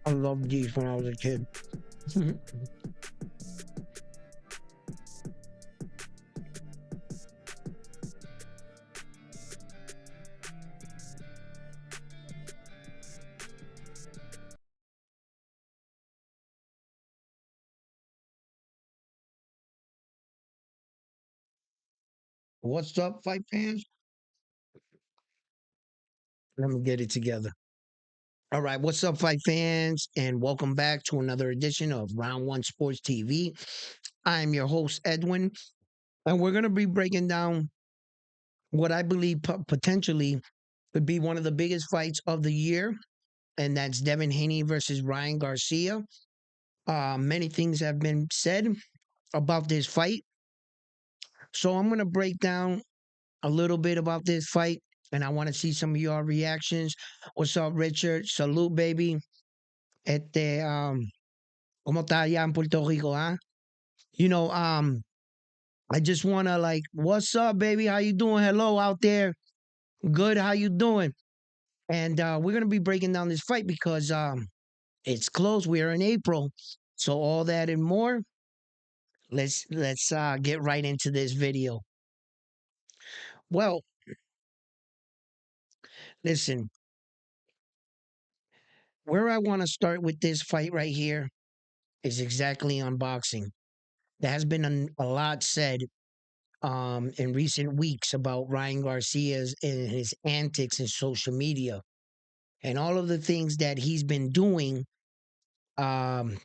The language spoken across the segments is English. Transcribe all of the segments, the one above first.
I loved these when I was a kid. What's up, fight fans? Let me get it together. All right, what's up, fight fans? And welcome back to another edition of Round One Sports TV. I'm your host, Edwin, and we're going to be breaking down what I believe potentially could be one of the biggest fights of the year, and that's Devin Haney versus Ryan Garcia. Many things have been said about this fight, so I'm going to break down a little bit about this fight, and I want to see some of your reactions. What's up, Richard? Salute, baby. ¿Cómo está allá en Puerto Rico, huh? You know, I just want to like, what's up, baby? How you doing? Hello out there. Good. How you doing? And we're gonna be breaking down this fight because it's close. We are in April, so all that and more. Let's get right into this video. Well, listen, where I want to start with this fight right here is exactly on boxing. There has been a lot said in recent weeks about Ryan Garcia's and his antics in social media and all of the things that he's been doing, um,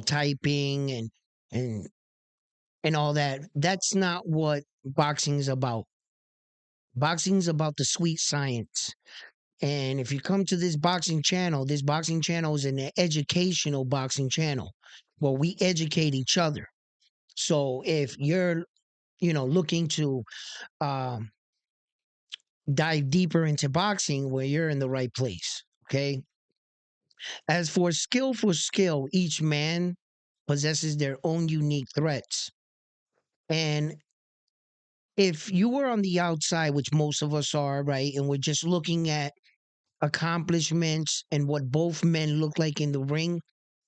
typing and and all that. That's not what boxing is about. Boxing is about the sweet science. And if you come to this boxing channel is an educational boxing channel where we educate each other. So if you're, looking to um, dive deeper into boxing, where you're in the right place. Okay. As for skill, each man possesses their own unique threats. And if you were on the outside, which most of us are, right, and we're just looking at accomplishments and what both men look like in the ring,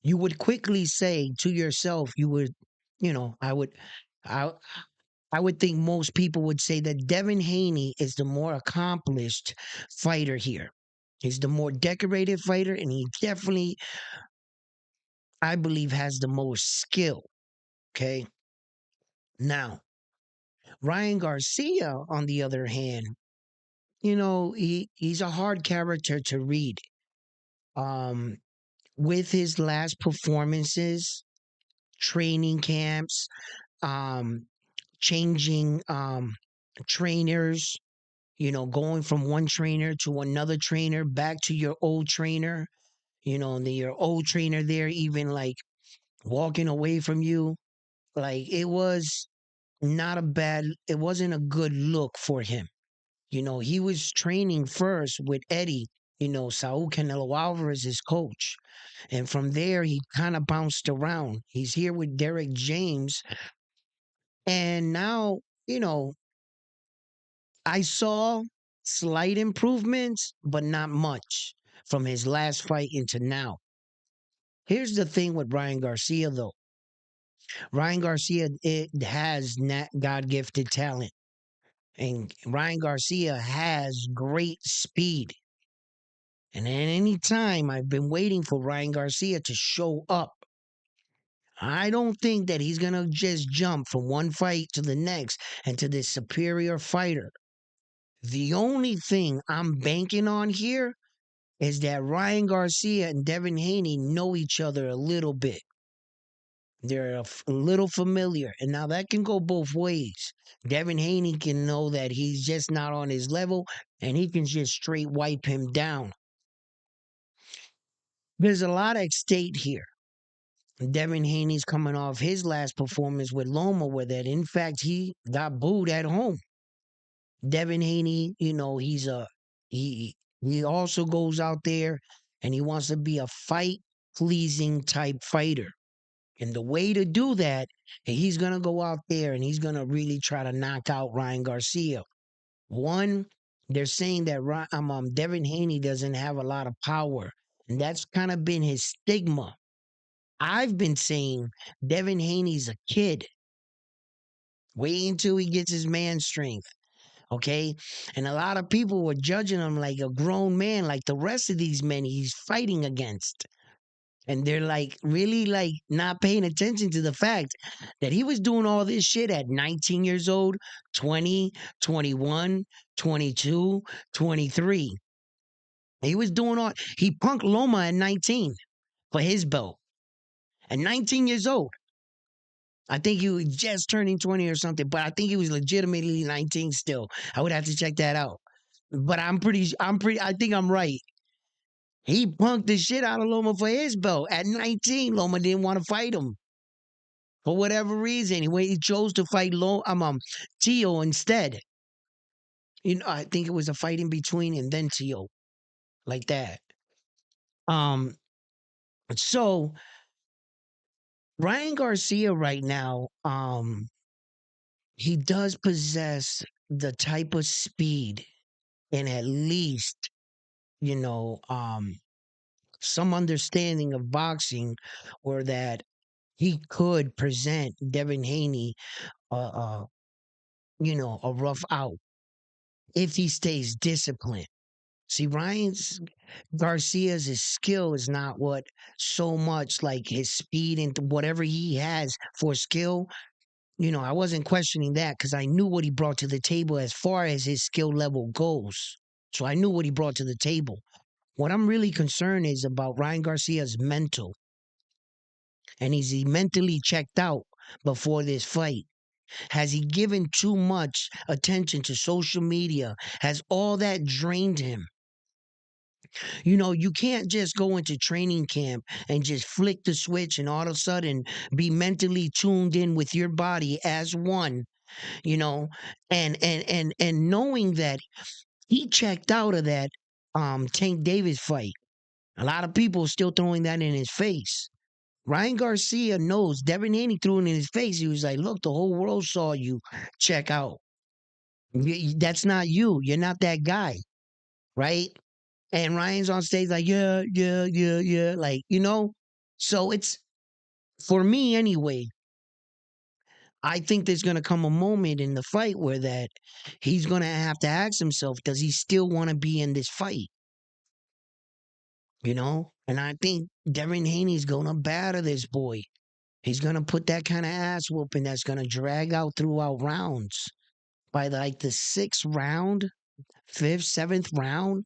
you would quickly say to yourself, you would, I would, I, I would think most people would say that Devin Haney is the more accomplished fighter here. He's the more decorated fighter, and he definitely, I believe, has the most skill. Okay. Now, Ryan Garcia, on the other hand, he's a hard character to read. Um, with his last performances, training camps, um, changing trainers, going from one trainer to another trainer, back to your old trainer, your old trainer there, even like walking away from you. Like it wasn't a good look for him. He was training first with Eddie, Saul Canelo Alvarez, his coach. And from there, he kind of bounced around. He's here with Derek James. And now, I saw slight improvements, but not much from his last fight into now. Here's the thing with Ryan Garcia, though. Ryan Garcia it has God gifted talent. And Ryan Garcia has great speed. And at any time, I've been waiting for Ryan Garcia to show up. I don't think that he's going to just jump from one fight to the next and to this superior fighter. The only thing I'm banking on here is that Ryan Garcia and Devin Haney know each other a little bit. They're a little familiar. And now that can go both ways. Devin Haney can know that he's just not on his level and he can just straight wipe him down. There's a lot at stake here. Devin Haney's coming off his last performance with Loma, where that in fact he got booed at home. Devin Haney, he also goes out there and he wants to be a fight pleasing type fighter. And the way to do that, he's gonna go out there and he's gonna really try to knock out Ryan Garcia. One, they're saying that Devin Haney doesn't have a lot of power And that's kind of been his stigma. I've been saying Devin Haney's a kid. Wait until he gets his man strength. Okay. And a lot of people were judging him like a grown man, like the rest of these men he's fighting against. And they're like really like not paying attention to the fact that he was doing all this shit at 19 years old, 20, 21, 22, 23. He was doing all he punked Loma at 19 for his belt. At 19 years old. I think he was just turning 20 or something, but I think he was legitimately 19 still. I would have to check that out. But I think I'm right. He punked the shit out of Loma for his belt. At 19, Loma didn't want to fight him. For whatever reason, he chose to fight Tio instead. You know, I think it was a fight in between and then Tio. Like that. Um, so Ryan Garcia right now, he does possess the type of speed and at least, you know, some understanding of boxing or that he could present Devin Haney, a rough out if he stays disciplined. See, Ryan's Garcia's his skill is not what so much like his speed and whatever he has for skill. I wasn't questioning that because I knew what he brought to the table as far as his skill level goes. So I knew what he brought to the table. What I'm really concerned is about Ryan Garcia's mental. And is he mentally checked out before this fight? Has he given too much attention to social media? Has all that drained him? You can't just go into training camp and just flick the switch and all of a sudden be mentally tuned in with your body as one, you know, and knowing that he checked out of that Tank Davis fight. A lot of people still throwing that in his face. Ryan Garcia knows Devin Haney threw it in his face. He was like, look, the whole world saw you check out. That's not you. You're not that guy. Right. And Ryan's on stage like, yeah, yeah, yeah, yeah. Like, so it's for me anyway. I think there's going to come a moment in the fight where that he's going to have to ask himself, does he still want to be in this fight? And I think Devin Haney's going to batter this boy. He's going to put that kind of ass whooping that's going to drag out throughout rounds. By like the sixth round, fifth, seventh round,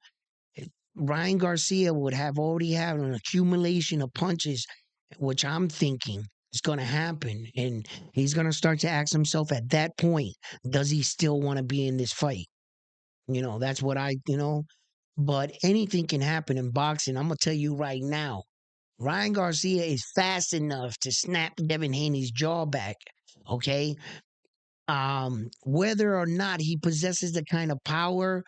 Ryan Garcia would have already had an accumulation of punches, which I'm thinking is going to happen. And he's going to start to ask himself at that point, does he still want to be in this fight? That's what but anything can happen in boxing. I'm going to tell you right now, Ryan Garcia is fast enough to snap Devin Haney's jaw back. Okay. Whether or not he possesses the kind of power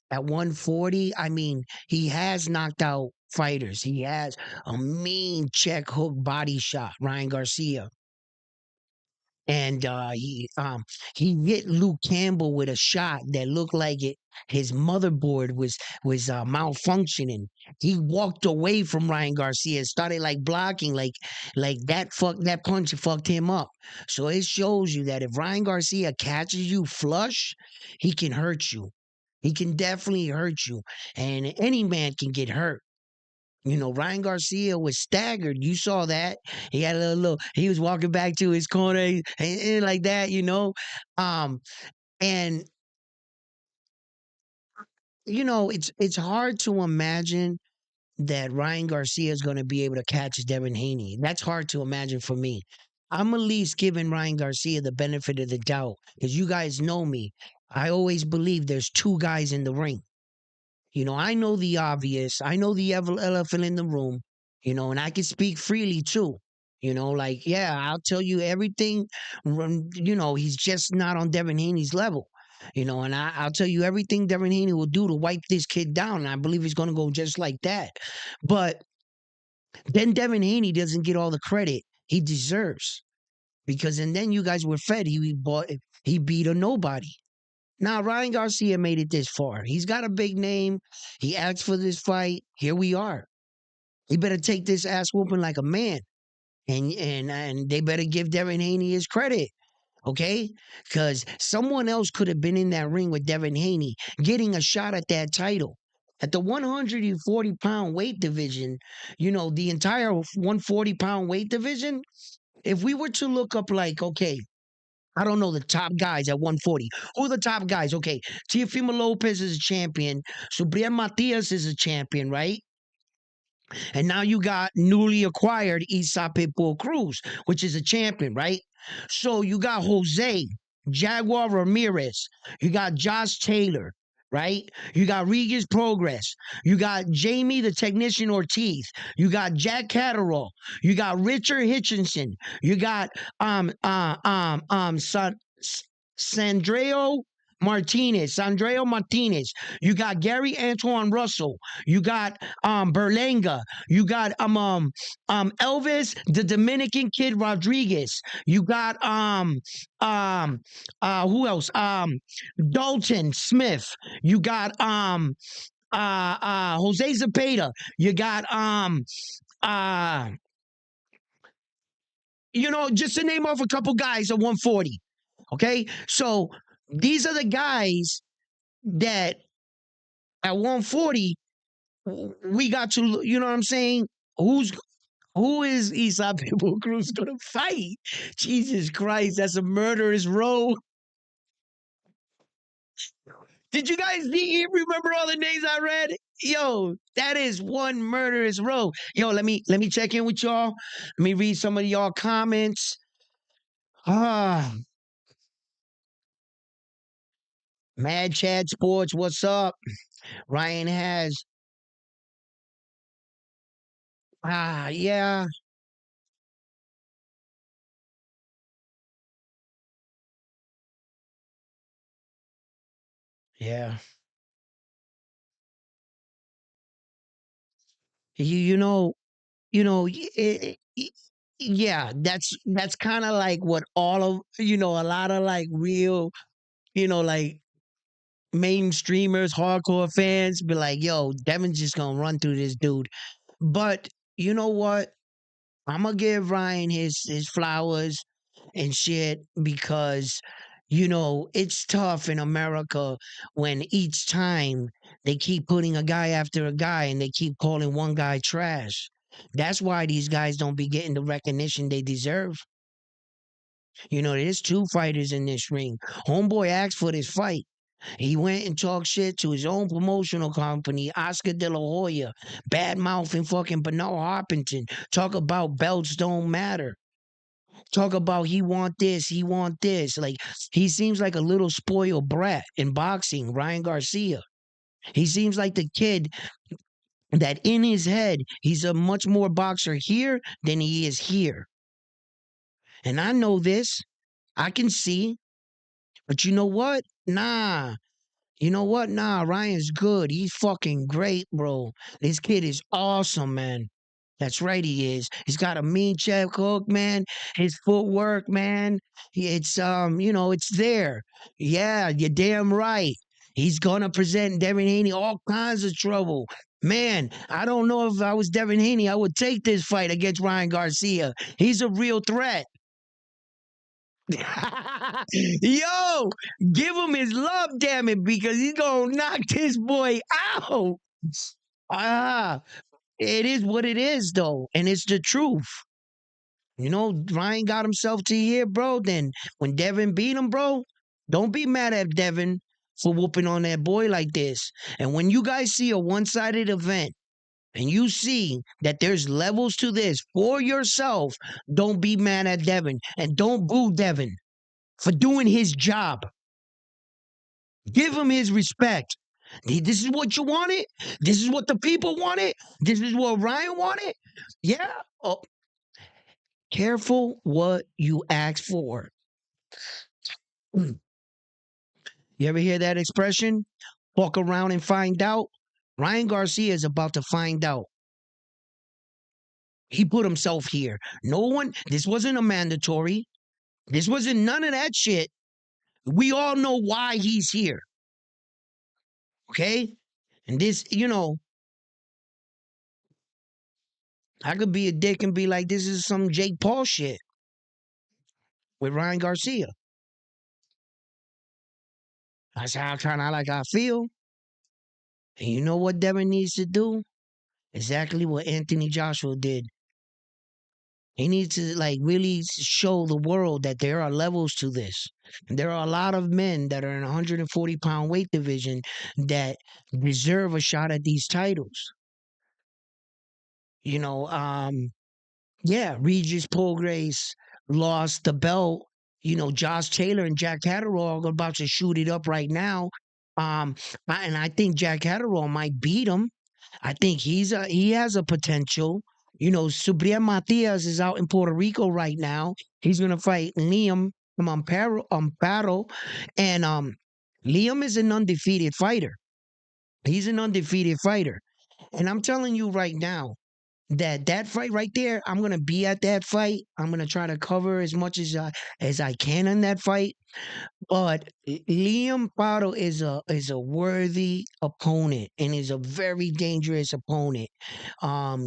at 140, I mean, he has knocked out fighters. He has a mean check hook body shot, Ryan Garcia. And he hit Luke Campbell with a shot that looked like his motherboard was malfunctioning. He walked away from Ryan Garcia, started like blocking, like that punch fucked him up. So it shows you that if Ryan Garcia catches you flush, he can hurt you. He can definitely hurt you, and any man can get hurt. Ryan Garcia was staggered. You saw that. He had he was walking back to his corner and like that, Um, and it's hard to imagine that Ryan Garcia is going to be able to catch Devin Haney. That's hard to imagine for me. I'm at least giving Ryan Garcia the benefit of the doubt because you guys know me. I always believe there's two guys in the ring. I know the obvious. I know the elephant in the room, and I can speak freely too. Like, yeah, I'll tell you everything. He's just not on Devin Haney's level. And I'll tell you everything Devin Haney will do to wipe this kid down. And I believe he's going to go just like that. But then Devin Haney doesn't get all the credit he deserves because, and then you guys were fed. He beat a nobody. Now, Ryan Garcia made it this far. He's got a big name. He asked for this fight. Here we are. He better take this ass whooping like a man. And they better give Devin Haney his credit. Okay? Because someone else could have been in that ring with Devin Haney getting a shot at that title. At the 140-pound weight division, the entire 140-pound weight division, if we were to look up, like, okay, I don't know the top guys at 140. Who are the top guys? Okay, Teofimo Lopez is a champion. Subriel Matias is a champion, right? And now you got newly acquired Isa Pitbull Cruz, which is a champion, right? So you got Jose, Jaguar Ramirez. You got Josh Taylor, right? You got Regis Progress. You got Jamie the Technician Ortiz. You got Jack Catterall. You got Richard Hitchinson. You got Sandreo Sandreo Martinez. You got Gary Antoine Russell. You got Berlanga. You got Elvis the Dominican Kid Rodriguez. You got who else? Dalton Smith. You got Jose Zapata. You got uh just to name off a couple guys at 140. Okay? So these are the guys that at 140 we got to, you know what I'm saying? Who is Isa Pitbull Cruz gonna fight? Jesus Christ, that's a murderous row. Did you guys remember all the names I read? Yo, that is one murderous row. Yo, let me check in with y'all. Let me read some of y'all comments. Ah, Mad Chad Sports, what's up? Ryan has yeah, yeah. You know, yeah, that's kind of like what all of a lot of like real, like mainstreamers, hardcore fans be like, yo, Devin's just gonna run through this dude. But you know what? I'm gonna give Ryan his flowers and shit because it's tough in America when each time they keep putting a guy after a guy and they keep calling one guy trash. That's why these guys don't be getting the recognition they deserve. There's two fighters in this ring. Homeboy asked for this fight. He went and talked shit to his own promotional company, Oscar De La Hoya, bad mouthing fucking Bernal Harpington. Talk about belts don't matter. Talk about he want this, he want this. Like he seems like a little spoiled brat in boxing, Ryan Garcia. He seems like the kid that in his head, he's a much more boxer here than he is here. And I know this. I can see. But you know what? Nah. You know what? Nah, Ryan's good. He's fucking great, bro. This kid is awesome, man. That's right, he is. He's got a mean check hook, man. His footwork, man. It's there. Yeah, you're damn right. He's gonna present Devin Haney all kinds of trouble. Man, I don't know if I was Devin Haney, I would take this fight against Ryan Garcia. He's a real threat. Yo, give him his love, damn it, because he's gonna knock this boy out. Ah, it is what it is, though, and it's the truth. Ryan got himself to here, bro. Then when Devin beat him, bro, don't be mad at Devin for whooping on that boy like this. And when you guys see a one-sided event and you see that there's levels to this for yourself, don't be mad at Devin and don't boo Devin for doing his job. Give him his respect. This is what you wanted. This is what the people wanted. This is what Ryan wanted. Yeah. Oh, careful what you ask for. You ever hear that expression? Walk around and find out. Ryan Garcia is about to find out. He put himself here. No one, this wasn't a mandatory. This wasn't none of that shit. We all know why he's here. Okay? And this, I could be a dick and be like, this is some Jake Paul shit with Ryan Garcia. That's how kind of like I feel. And you know what Devin needs to do? Exactly what Anthony Joshua did. He needs to like really show the world that there are levels to this. And there are a lot of men that are in 140-pound weight division that deserve a shot at these titles. You know, yeah, Regis Prograis lost the belt. You know, Josh Taylor and Jack Catterall are about to shoot it up right now. And I think Jack Catterall might beat him. I think he has a potential. You know, Subriel Matias is out in Puerto Rico right now. He's gonna fight Liam from Amparo, and Liam is an undefeated fighter. He's an undefeated fighter, and I'm telling you right now that fight right there, I'm gonna be at that fight. I'm gonna try to cover as much as I can in that fight. But Liam Pardo is a worthy opponent and is a very dangerous opponent.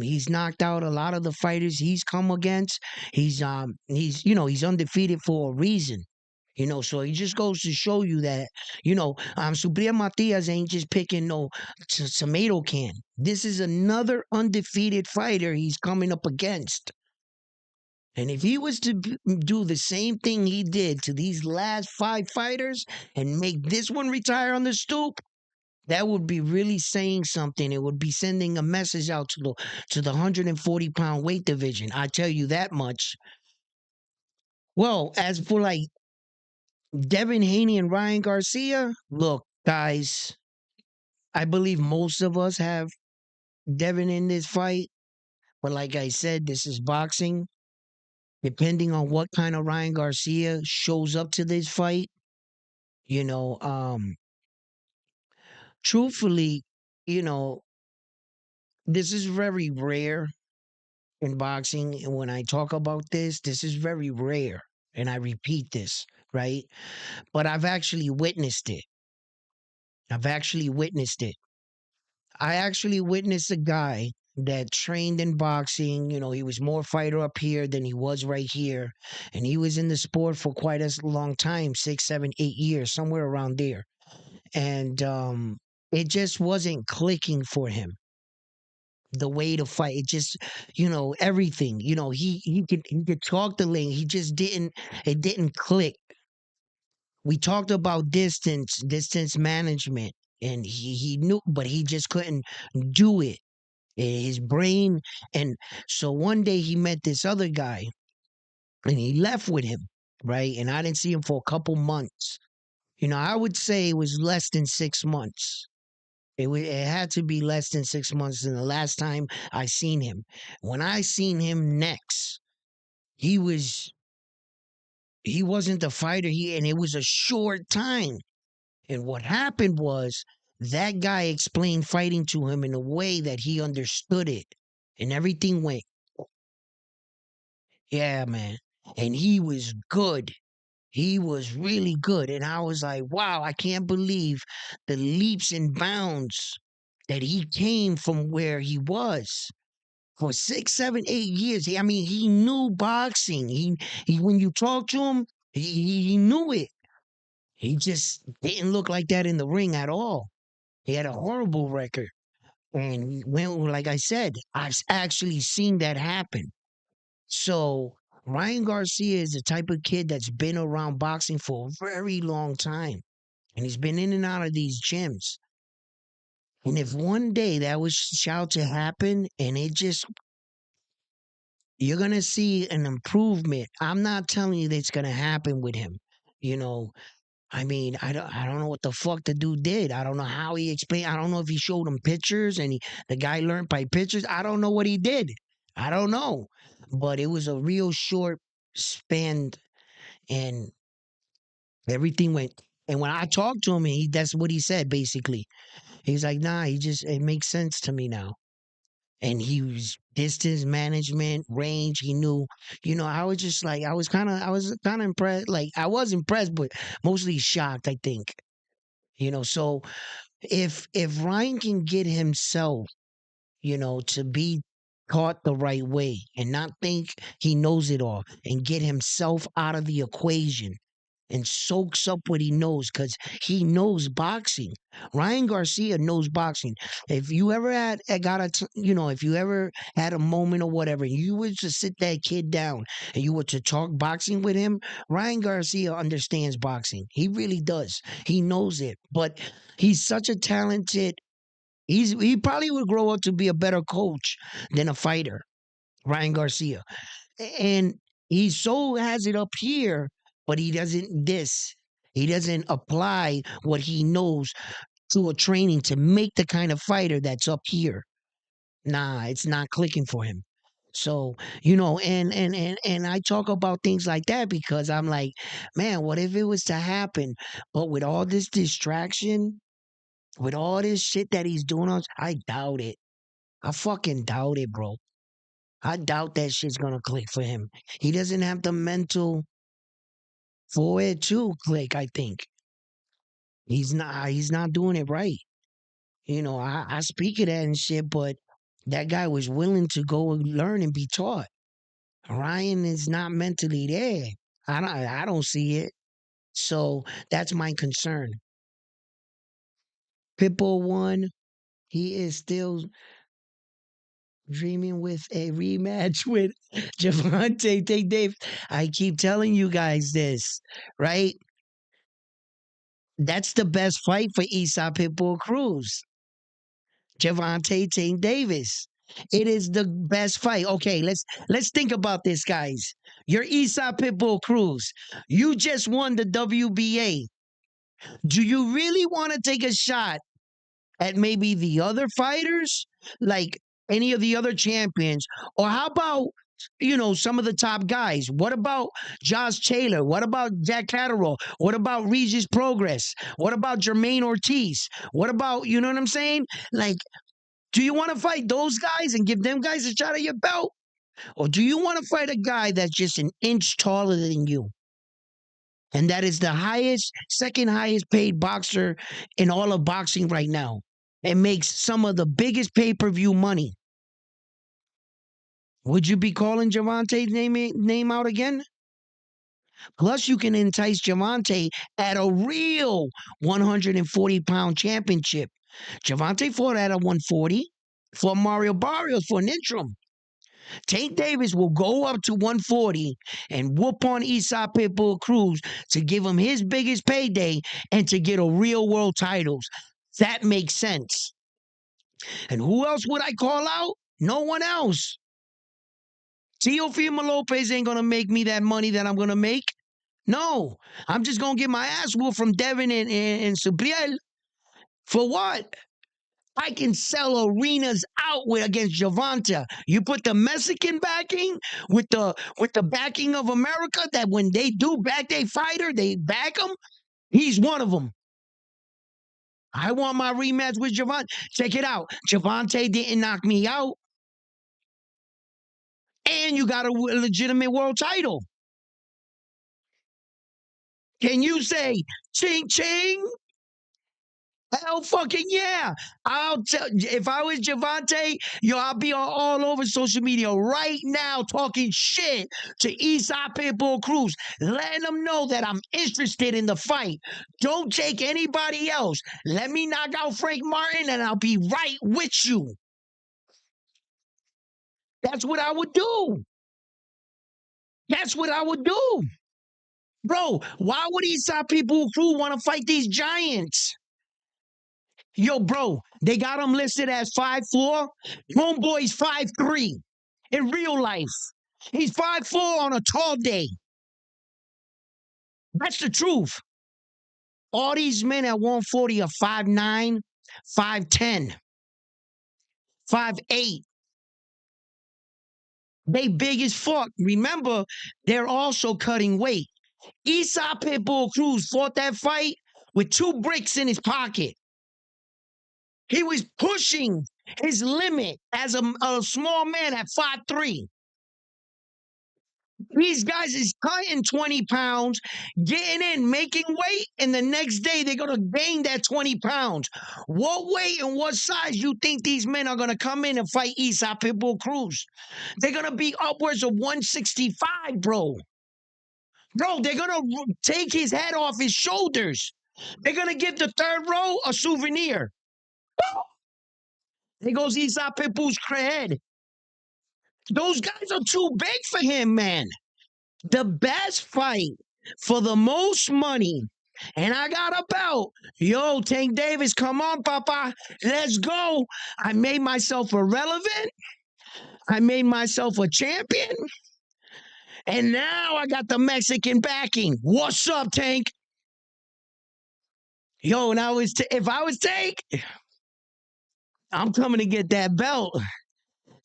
He's knocked out a lot of the fighters he's come against. He's he's undefeated for a reason. You know, so he just goes to show you that, Subriel Matias ain't just picking no tomato can. This is another undefeated fighter he's coming up against. And if he was to do the same thing he did to these last five fighters and make this one retire on the stoop, that would be really saying something. It would be sending a message out to the 140-pound weight division. I tell you that much. Well, as for like Devin Haney and Ryan Garcia, look, guys, I believe most of us have Devin in this fight. But like I said, this is boxing. Depending on what kind of Ryan Garcia shows up to this fight, you know, truthfully, you know, this is very rare in boxing. And when I talk about this is very rare. And I repeat this, right? But I've actually witnessed it. I've actually witnessed it. I actually witnessed a guy that trained in boxing. You know, he was more fighter up here than he was right here. And he was in the sport for quite a long time, 6, 7, 8 years, somewhere around there. And it just wasn't clicking for him. The way to fight, it just, everything. He could talk the lane. He just didn't. It didn't click. We talked about distance management, and he knew, but he just couldn't do it. His brain, and so one day he met this other guy, and he left with him, right? And I didn't see him for a couple months. I would say it was less than 6 months. It had to be less than 6 months than the last time I seen him. When I seen him next, he was he wasn't the fighter and it was a short time. And what happened was that guy explained fighting to him in a way that he understood it. And everything went, yeah, man. And he was good. He was really good. And I was like, wow, I can't believe the leaps and bounds that he came from where he was for 6, 7, 8 years. I mean, he knew boxing. He when you talk to him, he knew it. He just didn't look like that in the ring at all. He had a horrible record. And when, like I said, I've actually seen that happen. So Ryan Garcia is the type of kid that's been around boxing for a very long time. And he's been in and out of these gyms. And if one day that was shout to happen and it just, you're going to see an improvement. I'm not telling you that it's going to happen with him. You know, I mean, I don't know what the fuck the dude did. I don't know how he explained. I don't know if he showed him pictures and the guy learned by pictures. I don't know what he did. I don't know. But it was a real short span and everything went. And when I talked to him, that's what he said basically. He's like, nah, it makes sense to me now. And he was distance management, range. He knew, I was kind of impressed. Like, I was impressed, but mostly shocked, I think. So if Ryan can get himself, to be taught the right way and not think he knows it all and get himself out of the equation and soaks up what he knows because he knows boxing. Ryan Garcia knows boxing. If you ever if you ever had a moment or whatever, and you were to sit that kid down and you were to talk boxing with him, Ryan Garcia understands boxing. He really does. He knows it. But he's such a talented. He probably would grow up to be a better coach than a fighter. Ryan Garcia. And he so has it up here, but he doesn't this. He doesn't apply what he knows to a training to make the kind of fighter that's up here. Nah, it's not clicking for him. So, and I talk about things like that because I'm like, man, what if it was to happen? But with all this distraction, with all this shit that he's doing, I doubt it. I fucking doubt it, bro. I doubt that shit's gonna click for him. He doesn't have the mental for it to click, I think. He's not doing it right. I speak of that and shit, but that guy was willing to go and learn and be taught. Ryan is not mentally there. I don't see it. So that's my concern. Pitbull won. He is still dreaming with a rematch with Javante. Take Dave. I keep telling you guys this, right? That's the best fight for Esau Pitbull Cruz. Javante Tank Davis. It is the best fight. Okay, let's think about this, guys. You're Esau Pitbull Cruz. You just won the WBA. Do you really want to take a shot at maybe the other fighters, like any of the other champions? Or how about, some of the top guys? What about Josh Taylor? What about Jack Catterall? What about Regis Progress? What about Jermaine Ortiz? What about, you know what I'm saying? Like, do you want to fight those guys and give them guys a shot at your belt? Or do you want to fight a guy that's just an inch taller than you? And that is the second highest paid boxer in all of boxing right now. And makes some of the biggest pay-per-view money. Would you be calling Javante's name out again? Plus, you can entice Javante at a real 140-pound championship. Javante fought at a 140 for Mario Barrios for an interim. Tank Davis will go up to 140 and whoop on Esau Pitbull Cruz to give him his biggest payday and to get a real world titles. That makes sense. And who else would I call out? No one else. Teofimo Lopez ain't going to make me that money that I'm going to make. No, I'm just going to get my ass whooped from Devin and Subriel. For what? I can sell arenas out with against Javante. You put the Mexican backing with the backing of America that when they do back their fighter, they back him. He's one of them. I want my rematch with Javante. Check it out. Javante didn't knock me out. And you got a legitimate world title. Can you say ching ching? Hell fucking yeah. I'll tell if I was Javante, I'll be all over social media right now talking shit to Esau Pitbull Cruz, letting them know that I'm interested in the fight. Don't take anybody else. Let me knock out Frank Martin and I'll be right with you. That's what I would do. That's what I would do. Bro, why would Esau Pitbull Cruz want to fight these giants? Yo, bro, they got him listed as 5'4". Homeboy's 5'3". In real life, he's 5'4" on a tall day. That's the truth. All these men at 140 are 5'9", 5'10", 5'8". They big as fuck. Remember, they're also cutting weight. Esau Pitbull Cruz fought that fight with 2 bricks in his pocket. He was pushing his limit as a small man at 5'3". These guys is cutting 20 pounds, getting in, making weight, and the next day they're going to gain that 20 pounds. What weight and what size you think these men are going to come in and fight Aesop Pitbull Cruz? They're going to be upwards of 165, bro. Bro, they're going to take his head off his shoulders. They're going to give the third row a souvenir. There goes Aesop Pitbull's head. Those guys are too big for him, man. The best fight for the most money. And I got a belt. Yo, Tank Davis, come on, Papa. Let's go. I made myself irrelevant. I made myself a champion. And now I got the Mexican backing. What's up, Tank? Yo, and if I was Tank, I'm coming to get that belt.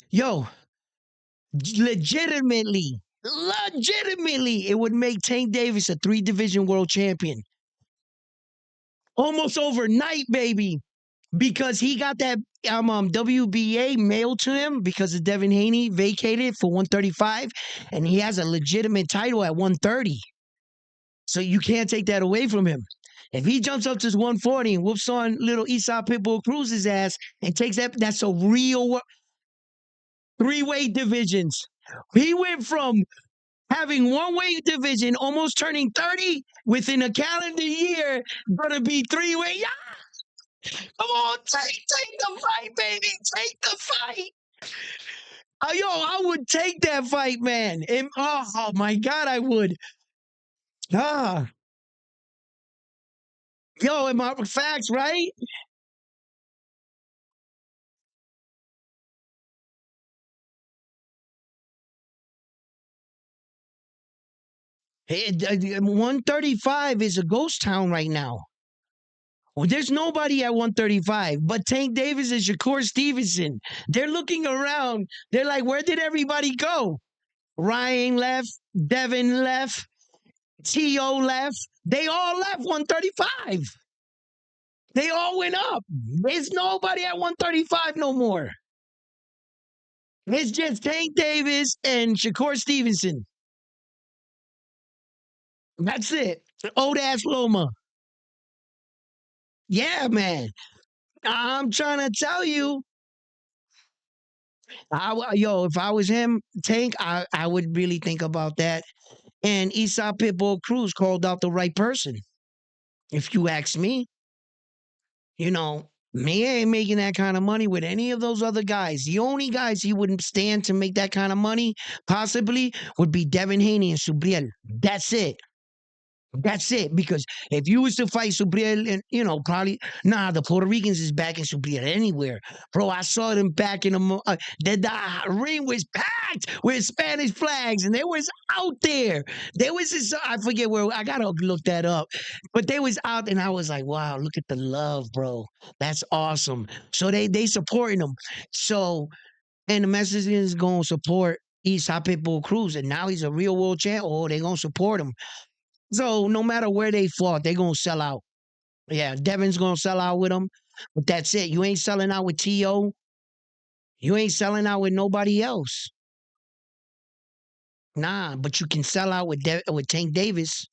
Yo, legitimately, it would make Tank Davis a 3-division world champion. Almost overnight, baby. Because he got that WBA mailed to him because of Devin Haney vacated for 135, and he has a legitimate title at 130. So you can't take that away from him. If he jumps up to 140 and whoops on little Aesop Pitbull Cruz's ass and takes that's a real 3-weight divisions. He went from having 1-weight division, almost turning 30 within a calendar year, gonna be 3-weight. Yeah! Come on, take the fight, baby. Take the fight. Yo, I would take that fight, man. Oh my God, I would. Ah. Yo, am I facts, right? Hey, 135 is a ghost town right now. Well, there's nobody at 135 but Tank Davis and Shakur Stevenson. They're looking around. They're like, where did everybody go? Ryan left. Devin left. T.O. left. They all left 135. They all went up. There's nobody at 135 no more. It's just Tank Davis and Shakur Stevenson. That's it. Old ass Loma. Yeah, man. I'm trying to tell you. If I was him, Tank, I would really think about that. And Aesop Pitbull Cruz called out the right person. If you ask me, me ain't making that kind of money with any of those other guys. The only guys he wouldn't stand to make that kind of money, possibly, would be Devin Haney and Subriel. That's it. That's it. Because if you was to fight Subriel, and probably the Puerto Ricans is backing Subriel anywhere, bro. I saw them back in the ring was packed with Spanish flags, and they was out there. There was this. I forget where. I gotta look that up. But they was out, and I was like, wow, look at the love, bro. That's awesome. So they supporting them. So and the Mexicans gonna support Aesop Pitbull Cruz, and now he's a real world champ. Oh, they gonna support him. So no matter where they fought, they gonna sell out. Yeah, Devin's gonna sell out with them, but that's it. You ain't selling out with T.O. You ain't selling out with nobody else. Nah, but you can sell out with Tank Davis.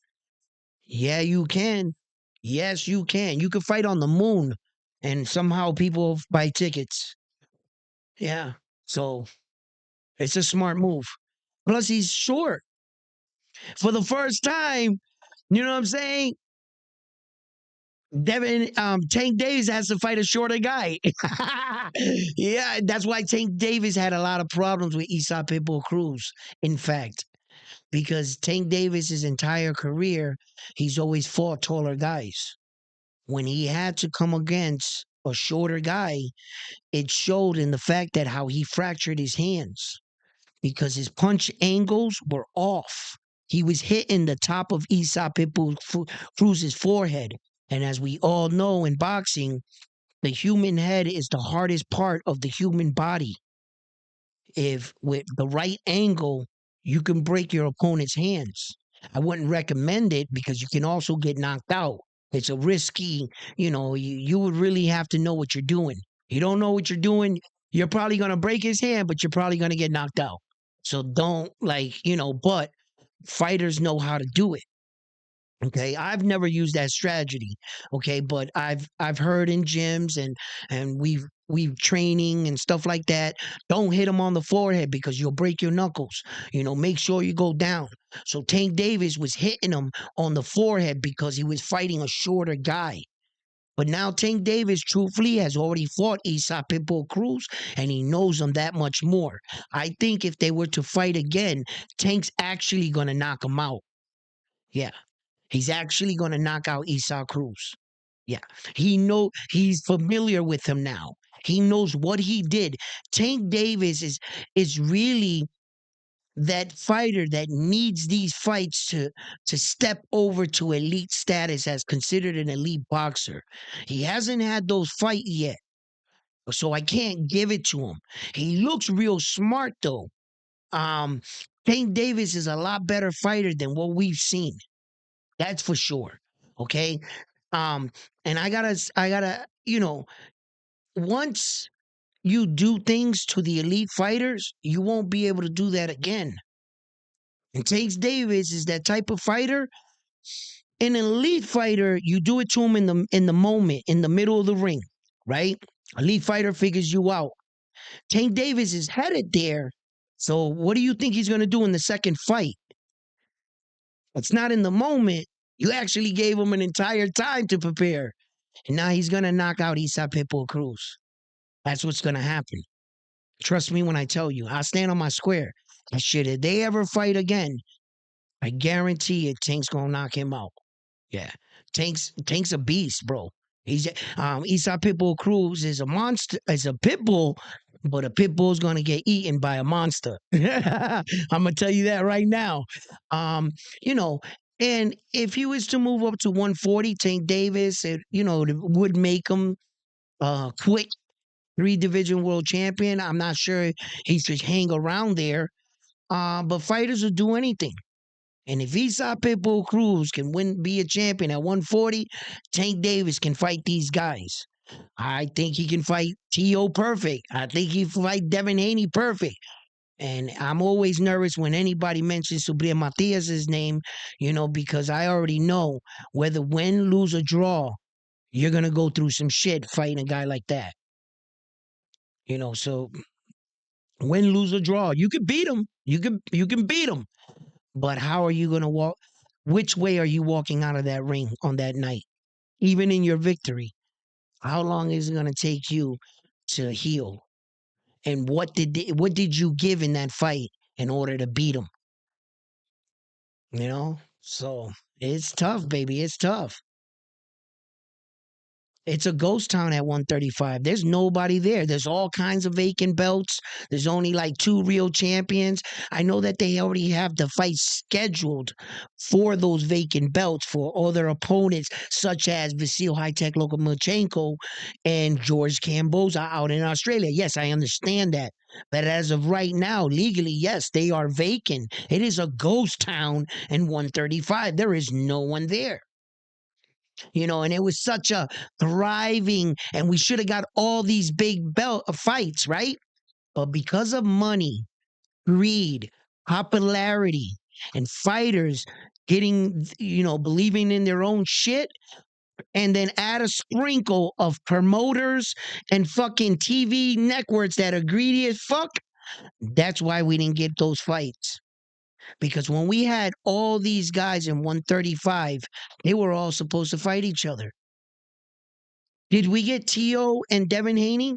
Yeah, you can. Yes, you can. You can fight on the moon, and somehow people buy tickets. Yeah, so it's a smart move. Plus, he's short. For the first time, you know what I'm saying? Tank Davis has to fight a shorter guy. Yeah, that's why Tank Davis had a lot of problems with Aesop Pitbull Cruz. In fact, because Tank Davis's entire career, he's always fought taller guys. When he had to come against a shorter guy, it showed in the fact that how he fractured his hands because his punch angles were off. He was hitting the top of Aesop Pitbull Cruz's forehead. And as we all know in boxing, the human head is the hardest part of the human body. If with the right angle, you can break your opponent's hands. I wouldn't recommend it because you can also get knocked out. It's a risky, you would really have to know what you're doing. You don't know what you're doing, you're probably going to break his hand, but you're probably going to get knocked out. So don't but Fighters know how to do it. Okay, I've never used that strategy. Okay, but I've heard in gyms and we've training and stuff like that. Don't hit him on the forehead because you'll break your knuckles. Make sure you go down. So Tank Davis was hitting him on the forehead because he was fighting a shorter guy. But now Tank Davis, truthfully, has already fought Isa Pitbull Cruz, and he knows him that much more. I think if they were to fight again, Tank's actually gonna knock him out. Yeah. He's actually going to knock out Esau Cruz. Yeah. He's familiar with him now. He knows what he did. Tank Davis is really that fighter that needs these fights to step over to elite status as considered an elite boxer. He hasn't had those fights yet. So I can't give it to him. He looks real smart though. Um Tank Davis is a lot better fighter than what we've seen. That's for sure. Okay. Um, and I gotta, once you do things to the elite fighters, you won't be able to do that again. And Tank Davis is that type of fighter. An elite fighter, you do it to him in the moment, in the middle of the ring, right? Elite fighter figures you out. Tank Davis is headed there. So what do you think he's gonna do in the second fight? It's not in the moment. You actually gave him an entire time to prepare. And now he's going to knock out Isa Pitbull Cruz. That's what's going to happen. Trust me when I tell you. I stand on my square. I shit, if they ever fight again, I guarantee it, Tank's going to knock him out. Yeah. Tank's a beast, bro. He's Isa Pitbull Cruz is a monster, is a pit bull, but a pit bull's gonna get eaten by a monster. I'm gonna tell you that right now. You know, and if he was to move up to 140, Tank Davis, it would make him quick three-division world champion. I'm not sure he should hang around there. But fighters will do anything. And if Esau Pitbull Cruz can be a champion at 140, Tank Davis can fight these guys. I think he can fight T.O. perfect. I think he can fight Devin Haney perfect. And I'm always nervous when anybody mentions Subriel Matias' name, because I already know whether win, lose, or draw, you're going to go through some shit fighting a guy like that. So win, lose, or draw, you can beat him. You can beat him. But how are you going to walk? Which way are you walking out of that ring on that night? Even in your victory, how long is it going to take you to heal? And what did you give in that fight in order to beat him? So it's tough, baby. It's tough. It's a ghost town at 135. There's nobody there. There's all kinds of vacant belts. There's only like two real champions. I know that they already have the fight scheduled for those vacant belts for other opponents, such as Vasil High-Tech Lomachenko and George Kamboza out in Australia. Yes, I understand that. But as of right now, legally, yes, they are vacant. It is a ghost town in 135. There is no one there. And it was such a thriving, and we should have got all these big belt fights, right? But because of money, greed, popularity, and fighters getting, believing in their own shit, and then add a sprinkle of promoters and fucking TV networks that are greedy as fuck, that's why we didn't get those fights. Because when we had all these guys in 135, they were all supposed to fight each other. Did we get T.O. and Devin Haney?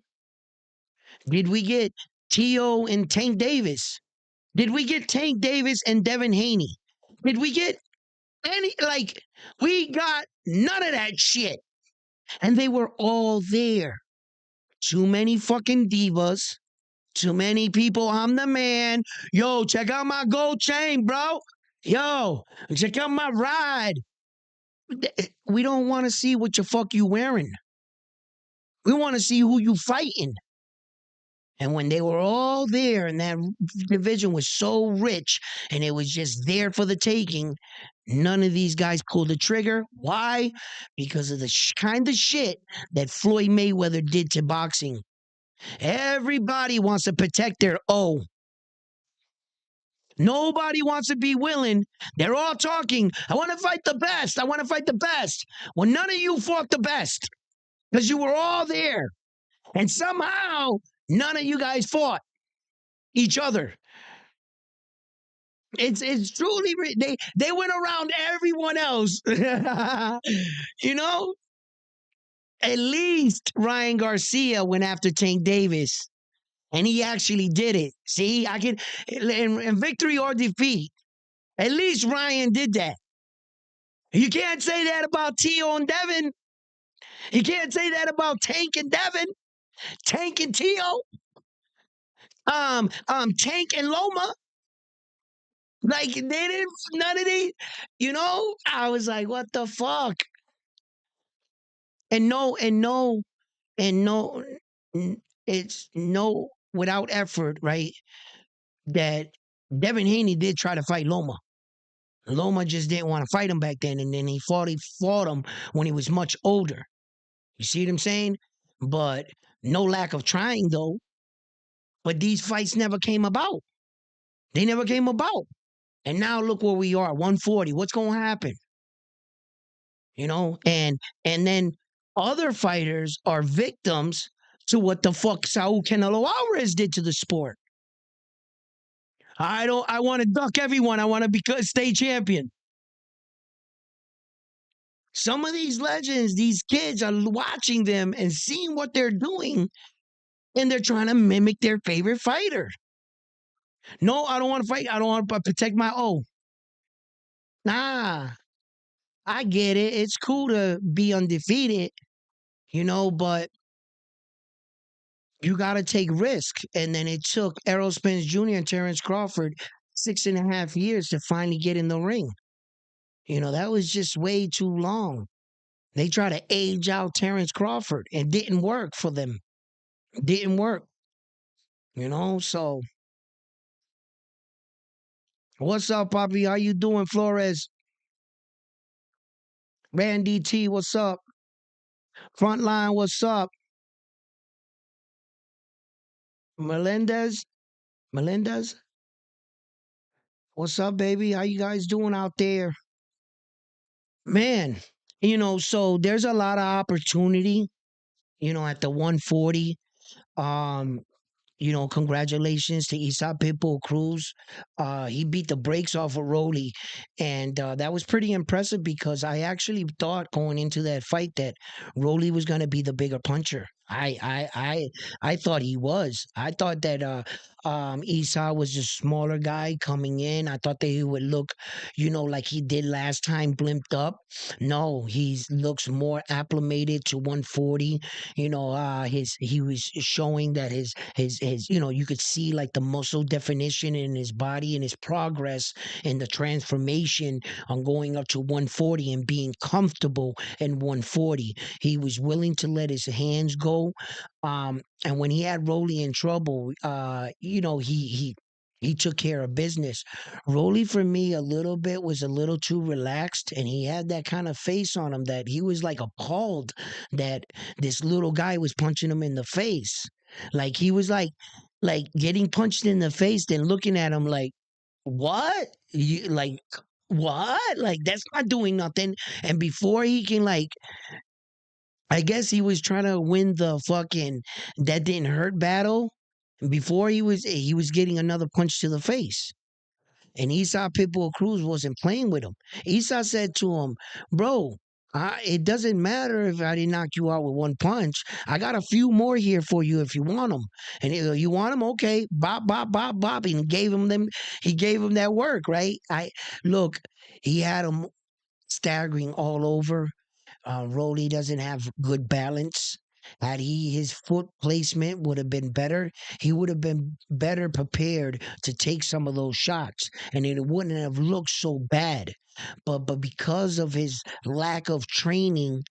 Did we get T.O. and Tank Davis? Did we get Tank Davis and Devin Haney? Did we get we got none of that shit. And they were all there. Too many fucking divas. Too many people. I'm the man. Yo, check out my gold chain, bro. Yo, check out my ride. We don't want to see what the fuck you wearing. We want to see who you fighting. And when they were all there and that division was so rich and it was just there for the taking, none of these guys pulled the trigger. Why? Because of the kind of shit that Floyd Mayweather did to boxing. Everybody wants to protect their O. Nobody wants to be willing. They're all talking. I want to fight the best. I want to fight the best. Well, none of you fought the best because you were all there. And somehow, none of you guys fought each other. It's truly they went around everyone else. You know, at least Ryan Garcia went after Tank Davis, and he actually did it. See, I can in victory or defeat. At least Ryan did that. You can't say that about Tio and Devin. You can't say that about Tank and Devin, Tank and Tio, Tank and Loma. Like they didn't none of these, I was like, what the fuck? And no, and no, and no, it's no without effort, right? That Devin Haney did try to fight Loma. Loma just didn't want to fight him back then, and then he fought him when he was much older. You see what I'm saying? But no lack of trying though. But these fights never came about. They never came about. And now look where we are, 140. What's going to happen? And then other fighters are victims to what the fuck Saul Canelo Alvarez did to the sport. I want to duck everyone. I want to be state champion. Some of these legends, these kids are watching them and seeing what they're doing, and they're trying to mimic their favorite fighter. No, I don't want to fight. I don't want to protect my O. Nah, I get it. It's cool to be undefeated, but you got to take risk. And then it took Errol Spence Jr. and Terrence Crawford 6.5 years to finally get in the ring. That was just way too long. They tried to age out Terrence Crawford and didn't work for them. Didn't work. So what's up, Poppy? How you doing, Flores? Randy T, what's up? Frontline, what's up? Melendez? Melendez? What's up, baby? How you guys doing out there? Man, so there's a lot of opportunity, at the 140. Um, congratulations to Isa Pitbull Cruz. He beat the brakes off of Rolly, and that was pretty impressive because I actually thought going into that fight that Rolly was going to be the bigger puncher. I thought he was. I thought that Isa was a smaller guy coming in. I thought that he would look, like he did last time, blimped up. No, he looks more acclimated to 140. He was showing that his you could see like the muscle definition in his body and his progress and the transformation on going up to 140 and being comfortable in 140. He was willing to let his hands go. And when he had Rolly in trouble, he took care of business. Rolly, for me, a little bit was a little too relaxed, and he had that kind of face on him that he was like appalled that this little guy was punching him in the face. Like he was like getting punched in the face, then looking at him like, what? You like what? Like that's not doing nothing. And before he can I guess he was trying to win the fucking that didn't hurt battle. Before he was getting another punch to the face. And Esau Pitbull Cruz wasn't playing with him. Esau said to him, bro, it doesn't matter if I didn't knock you out with one punch. I got a few more here for you if you want them. And you want them? Okay. Bop, bop, bop, bop. And he gave him that work, right? Look, he had him staggering all over. Rolly doesn't have good balance. Had his foot placement would have been better, he would have been better prepared to take some of those shots, and it wouldn't have looked so bad. But because of his lack of training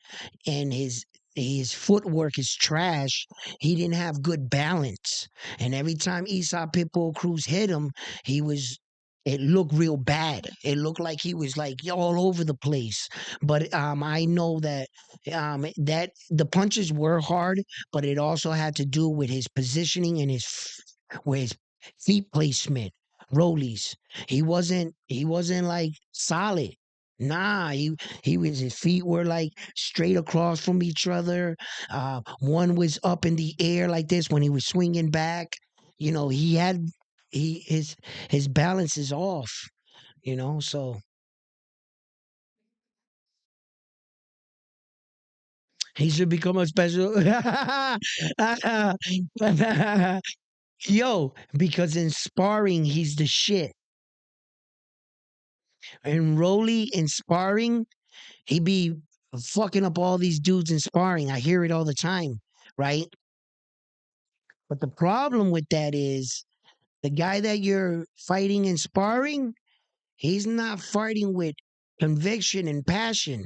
and his footwork is trash. He didn't have good balance, and every time Esau Pitbull Cruz hit him, he was. It looked real bad. It looked like he was like all over the place. But I know that the punches were hard, but it also had to do with his positioning and with his feet placement. rollies. He wasn't like solid. Nah, he was his feet were like straight across from each other. One was up in the air like this when he was swinging back. He had he his balance is off. So he should become a special. Yo, because in sparring he's the shit. And Rolly in sparring, he be fucking up all these dudes in sparring. I hear it all the time, right? But the problem with that is the guy that you're fighting in sparring, he's not fighting with conviction and passion.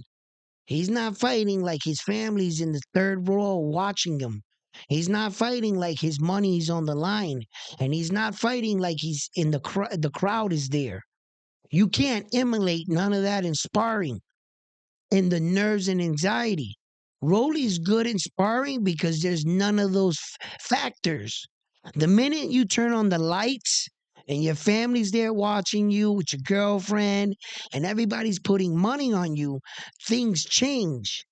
He's not fighting like his family's in the third row watching him. He's not fighting like his money's on the line, and he's not fighting like he's in the crowd is there. You can't emulate none of that in sparring and the nerves and anxiety. Rolly's good in sparring because there's none of those factors. The minute you turn on the lights and your family's there watching you with your girlfriend and everybody's putting money on you, things change.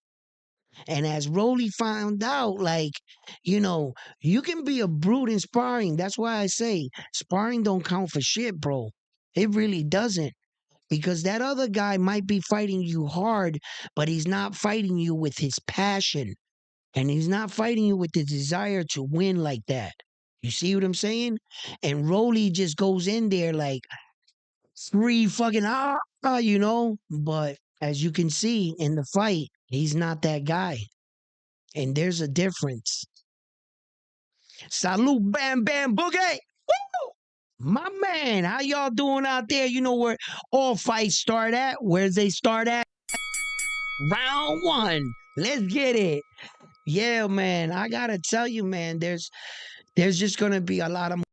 And as Rolly found out, like, you can be a brute in sparring. That's why I say sparring don't count for shit, bro. It really doesn't because that other guy might be fighting you hard, but he's not fighting you with his passion and he's not fighting you with the desire to win like that. You see what I'm saying? And Rolly just goes in there like free fucking but as you can see in the fight, he's not that guy. And there's a difference. Salute, bam, bam, boogie. Woo! My man, how y'all doing out there? You know where all fights start at? Where they start at? Round one. Let's get it. Yeah, man. I gotta tell you, man. There's just gonna be a lot of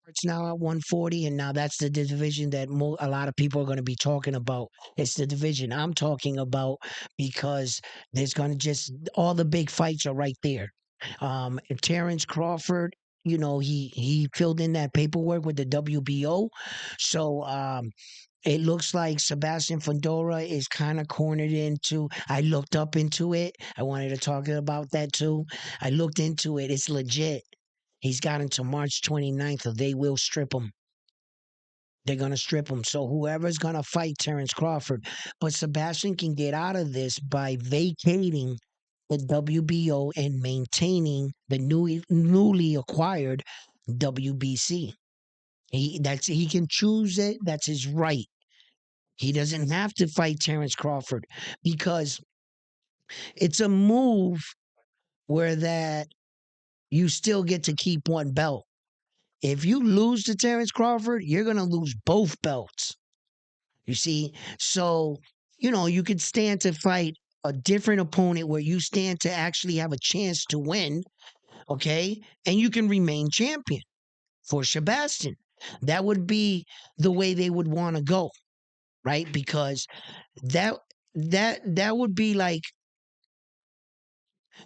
it's now at 140, and now that's the division that a lot of people are going to be talking about. It's the division I'm talking about because there's going to just all the big fights are right there. Terrence Crawford, he filled in that paperwork with the WBO, so it looks like Sebastian Fedora is kind of cornered into. I looked up into it. I wanted to talk about that too. I looked into it. It's legit. He's got until March 29th or they will strip him. They're going to strip him. So whoever's going to fight Terrence Crawford. But Sebastian can get out of this by vacating the WBO and maintaining the newly acquired WBC. He can choose it. That's his right. He doesn't have to fight Terrence Crawford because it's a move where that you still get to keep one belt. If you lose to Terrence Crawford, you're going to lose both belts. You see? So, you could stand to fight a different opponent where you stand to actually have a chance to win, okay? And you can remain champion for Sebastian. That would be the way they would want to go, right? Because that that would be like,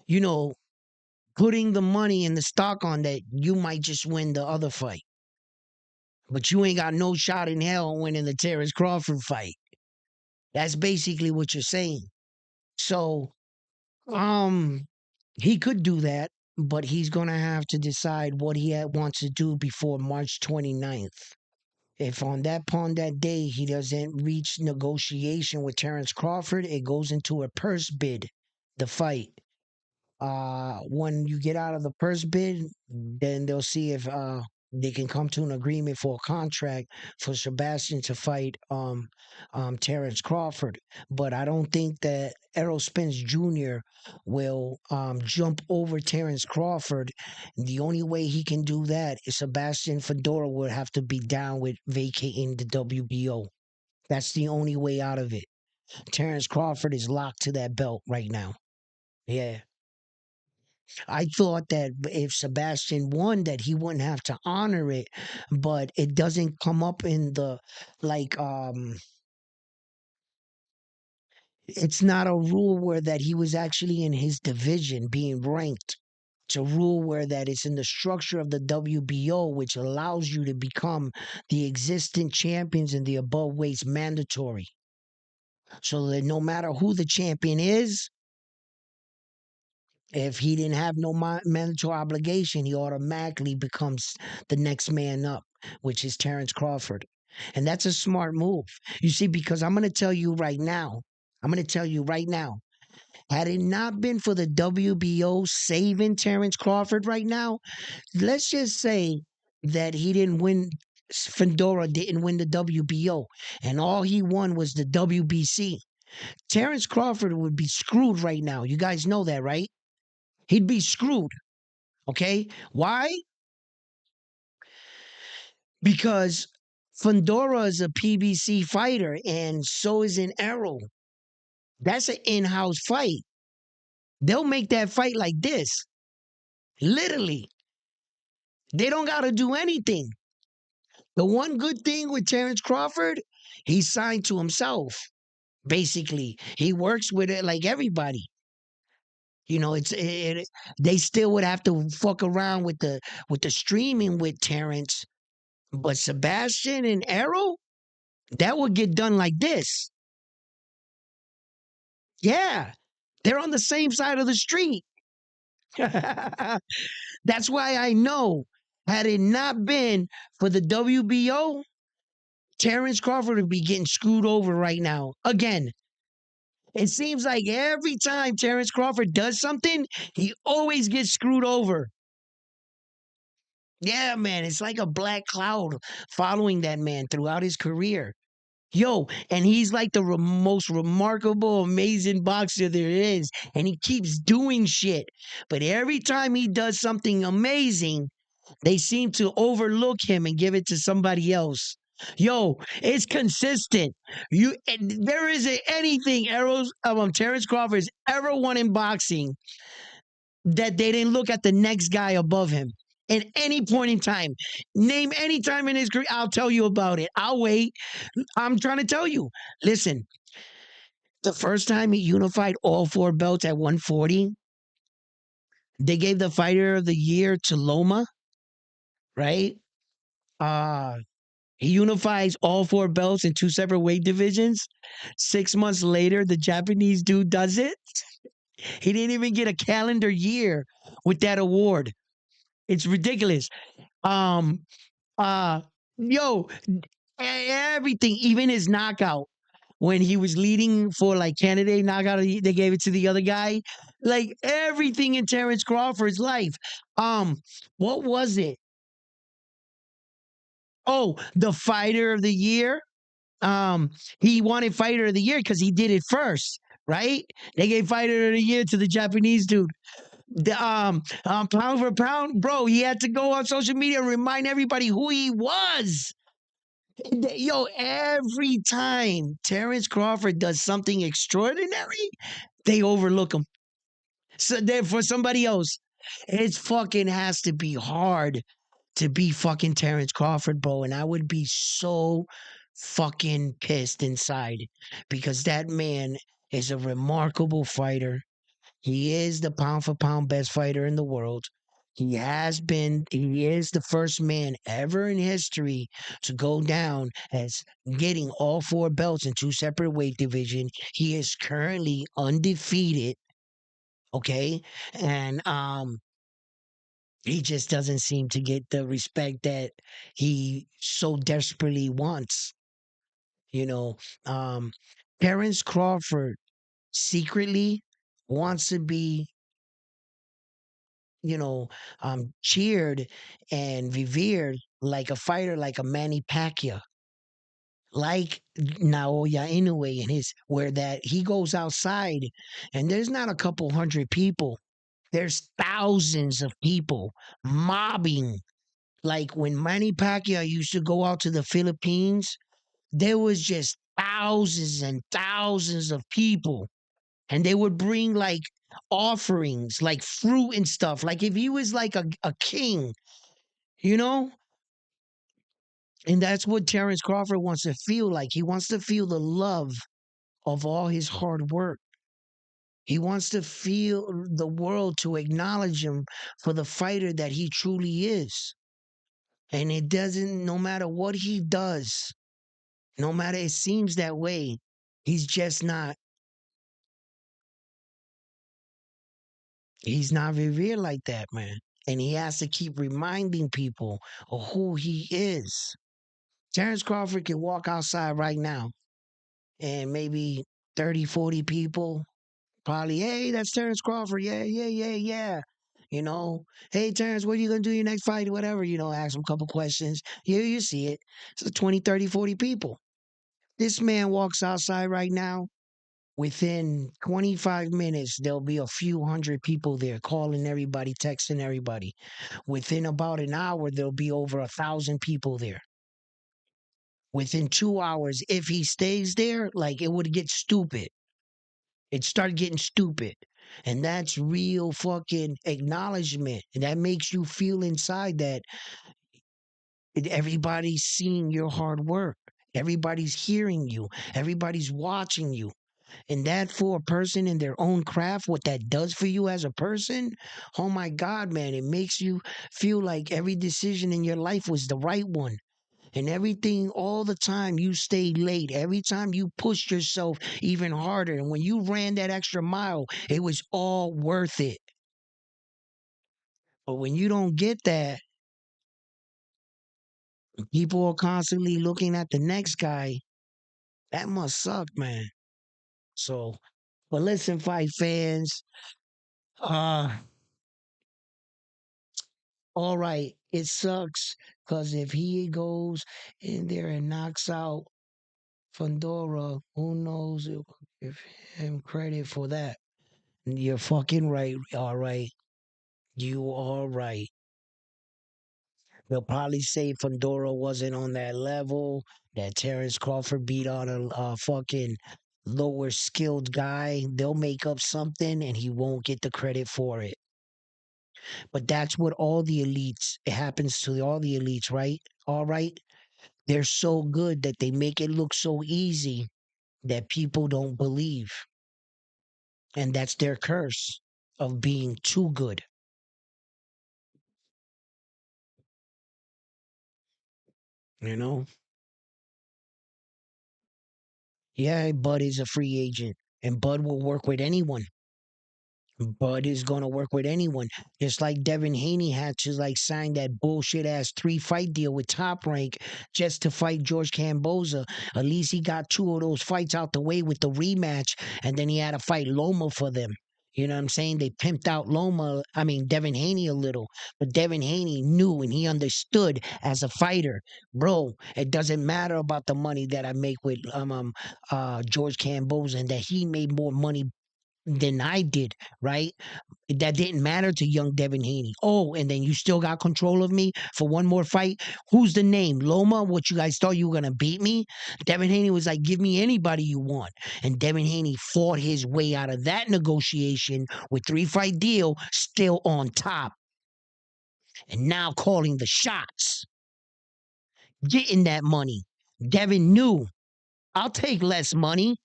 you know, putting the money and the stock on that you might just win the other fight. But you ain't got no shot in hell winning the Terrence Crawford fight. That's basically what you're saying. So, he could do that, but he's going to have to decide what he wants to do before March 29th. If upon that day he doesn't reach negotiation with Terrence Crawford, it goes into a purse bid, the fight. When you get out of the purse bid, then they'll see if they can come to an agreement for a contract for Sebastian to fight Terrence Crawford. But I don't think that Errol Spence Jr. will jump over Terrence Crawford. The only way he can do that is Sebastian Fedora would have to be down with vacating the WBO. That's the only way out of it. Terrence Crawford is locked to that belt right now. Yeah. I thought that if Sebastian won, that he wouldn't have to honor it, but it doesn't come up in the like. It's not a rule where that he was actually in his division being ranked. It's a rule where that it's in the structure of the WBO, which allows you to become the existing champions in the above weights mandatory. So that no matter who the champion is, if he didn't have no mandatory obligation, he automatically becomes the next man up, which is Terrence Crawford. And that's a smart move. You see, because I'm going to tell you right now, I'm going to tell you right now, had it not been for the WBO saving Terrence Crawford right now, let's just say that he didn't win. Fedora didn't win the WBO, and all he won was the WBC. Terrence Crawford would be screwed right now. You guys know that, right? He'd be screwed. Okay. Why? Because Fedora is a PBC fighter, and so is an Arrow. That's an in house fight. They'll make that fight like this. Literally. They don't got to do anything. The one good thing with Terrence Crawford, he's signed to himself. Basically, he works with it like everybody. They still would have to fuck around with the streaming with Terrence, but Sebastian and Arrow, that would get done like this. Yeah, they're on the same side of the street. That's why I know, had it not been for the WBO, Terrence Crawford would be getting screwed over right now. Again, it seems like every time Terrence Crawford does something, he always gets screwed over. Yeah, man, it's like a black cloud following that man throughout his career. Yo, and he's like the most remarkable, amazing boxer there is. And he keeps doing shit. But every time he does something amazing, they seem to overlook him and give it to somebody else. Yo, it's consistent. There isn't anything Terrence Crawford's ever won in boxing that they didn't look at the next guy above him. At any point in time, name any time in his career, I'll tell you about it. I'll wait. I'm trying to tell you. Listen, the first time he unified all four belts at 140, they gave the fighter of the year to Loma, right? Uh he unifies all four belts in two separate weight divisions. 6 months later, the Japanese dude does it. He didn't even get a calendar year with that award. It's ridiculous. Um, uh, yo, everything, even his knockout when he was leading for like candidate knockout, they gave it to the other guy. Like everything in Terrence Crawford's life. What was it? Oh, the fighter of the year. He wanted fighter of the year because he did it first, right? They gave fighter of the year to the Japanese dude. Pound for pound, bro, he had to go on social media and remind everybody who he was. Yo, every time Terrence Crawford does something extraordinary, they overlook him. So there for somebody else, it fucking has to be hard to be fucking Terrence Crawford, bro. And I would be so fucking pissed inside because that man is a remarkable fighter. He is the pound for pound best fighter in the world. He is the first man ever in history to go down as getting all four belts in two separate weight divisions. He is currently undefeated. Okay. And he just doesn't seem to get the respect that he so desperately wants. You know, um, Terrence Crawford secretly wants to be, you know, cheered and revered like a fighter, like a Manny Pacquiao, like Naoya Inoue and his, where that he goes outside and there's not a couple hundred people, there's thousands of people mobbing. Like when Manny Pacquiao used to go out to the Philippines, there was just thousands and thousands of people, and they would bring like offerings, like fruit and stuff. Like if he was like a king, you know? And that's what Terrence Crawford wants to feel like. He wants to feel the love of all his hard work. He wants to feel the world to acknowledge him for the fighter that he truly is. And it doesn't, no matter what he does, no matter it seems that way, he's just not, he's not revered like that, man. And he has to keep reminding people of who he is. Terrence Crawford can walk outside right now and maybe 30, 40 people probably, hey, that's Terrence Crawford. Yeah, yeah, yeah, yeah. You know, hey, Terrence, what are you going to do your next fight? Whatever, ask him a couple questions. Yeah, you see it. It's 20, 30, 40 people. This man walks outside right now. Within 25 minutes, there'll be a few hundred people there calling everybody, texting everybody. Within about an hour, there'll be over 1,000 people there. Within 2 hours, if he stays there, like it would get stupid. It started getting stupid. And that's real fucking acknowledgement. And that makes you feel inside that everybody's seeing your hard work. Everybody's hearing you. Everybody's watching you. And that for a person in their own craft, what that does for you as a person, oh my God, man, it makes you feel like every decision in your life was the right one. And everything, all the time you stayed late, every time you pushed yourself even harder. And when you ran that extra mile, it was all worth it. But when you don't get that, people are constantly looking at the next guy. That must suck, man. So, but listen, fight fans. Uh, all right, it sucks because if he goes in there and knocks out Fandora, who knows if give him credit for that. You're fucking right. All right. You are right. They'll probably say Fandora wasn't on that level, that Terrence Crawford beat on a fucking lower skilled guy. They'll make up something and he won't get the credit for it. But that's what all the elites, it happens to all the elites, right? All right. They're so good that they make it look so easy that people don't believe. And that's their curse of being too good, you know? Yeah, Bud is a free agent and Bud will work with anyone. Bud is gonna work with anyone. Just like Devin Haney had to like sign that bullshit ass 3 fight deal with Top Rank just to fight George Camboza. At least he got 2 of those fights out the way with the rematch, and then he had to fight Loma for them. You know what I'm saying? They pimped out Devin Haney a little, but Devin Haney knew and he understood as a fighter, bro. It doesn't matter about the money that I make with George Camboza and that he made more money than I did, right? That didn't matter to young Devin Haney. Oh, and then you still got control of me for one more fight. Who's the name? Loma? What you guys thought you were gonna beat me? Devin Haney was like, give me anybody you want. And Devin Haney fought his way out of that negotiation with 3 fight deal, still on top. And now calling the shots, getting that money. Devin knew, I'll take less money.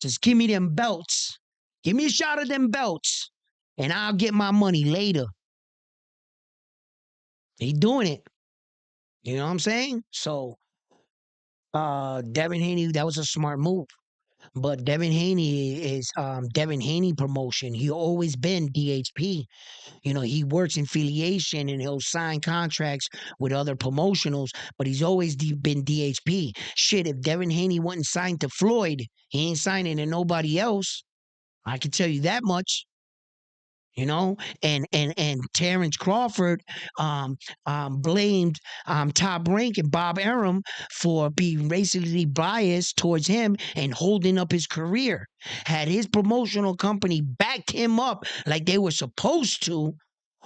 Just give me them belts. Give me a shot of them belts, and I'll get my money later. He doing it. You know what I'm saying? So Devin Haney, that was a smart move. But Devin Haney is Devin Haney promotion. He always been DHP. He works in affiliation and he'll sign contracts with other promotionals, but he's always been DHP. Shit, if Devin Haney wasn't signed to Floyd, he ain't signing to nobody else. I can tell you that much. And Terrence Crawford blamed Top Rank and Bob Arum for being racially biased towards him and holding up his career. Had his promotional company backed him up like they were supposed to,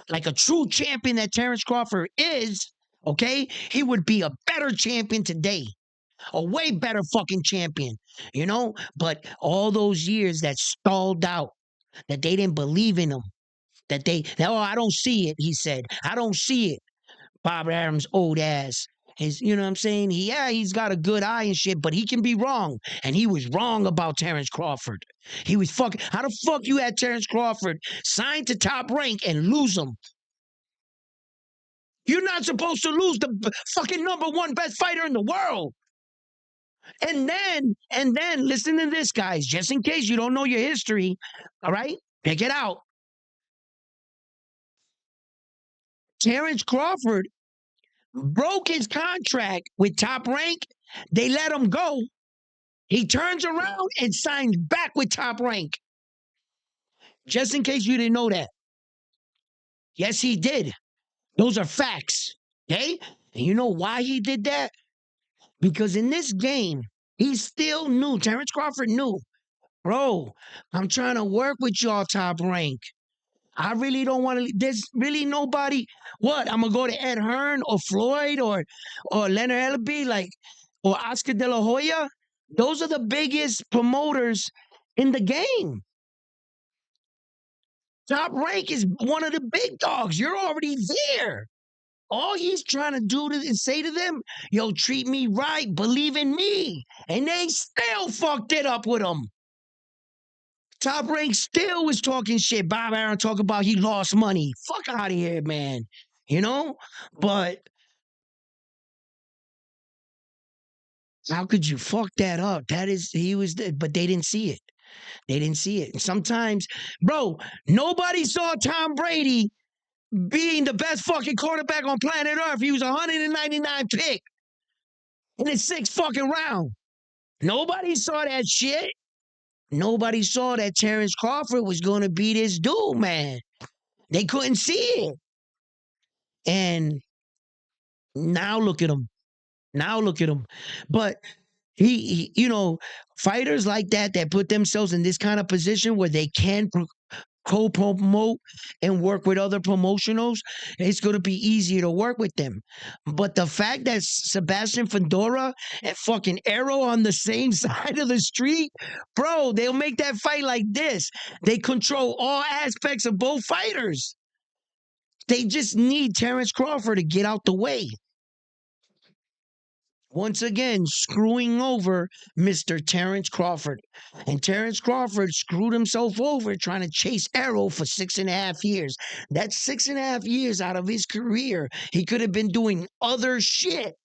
like a true champion that Terrence Crawford is, okay, he would be a better champion today. A way better fucking champion. But all those years that stalled out, that they didn't believe in him, oh, I don't see it, he said. I don't see it. Bob Adams' old ass. You know what I'm saying? He's got a good eye and shit, but he can be wrong. And he was wrong about Terrence Crawford. He was fucking. How the fuck you had Terrence Crawford signed to Top Rank and lose him? You're not supposed to lose the fucking number one best fighter in the world. And then, listen to this, guys, just in case you don't know your history. All right, check it out. Terrence Crawford broke his contract with Top Rank. They let him go. He turns around and signs back with Top Rank. Just in case you didn't know that. Yes, he did. Those are facts. Okay? And you know why he did that? Because in this game, he still knew. Terrence Crawford knew. Bro, I'm trying to work with y'all, Top Rank. I really don't want to. There's really nobody. What? I'm gonna go to Ed Hearn or Floyd or Leonard Ellerbe, like, or Oscar De La Hoya. Those are the biggest promoters in the game. Top Rank is one of the big dogs. You're already there. All he's trying to do is say to them, yo, treat me right, believe in me. And they still fucked it up with him. Top Rank still was talking shit. Bob Arum talk about he lost money. Fuck out of here, man. You know? But how could you fuck that up? But they didn't see it. They didn't see it. And sometimes, bro, nobody saw Tom Brady being the best fucking quarterback on planet Earth. He was 199 pick in the sixth fucking round. Nobody saw that shit. Nobody saw that Terrence Crawford was going to be this dude, man. They couldn't see it. And now look at him. Now look at him. But fighters like that put themselves in this kind of position where they can co-promote and work with other promotionals, it's going to be easier to work with them. But the fact that Sebastian Fedora and fucking Arrow on the same side of the street, bro, they'll make that fight like this. They control all aspects of both fighters. They just need Terrence Crawford to get out the way. Once again, screwing over Mr. Terrence Crawford. And Terrence Crawford screwed himself over trying to chase Arrow for 6.5 years. That's 6.5 years out of his career. He could have been doing other shit.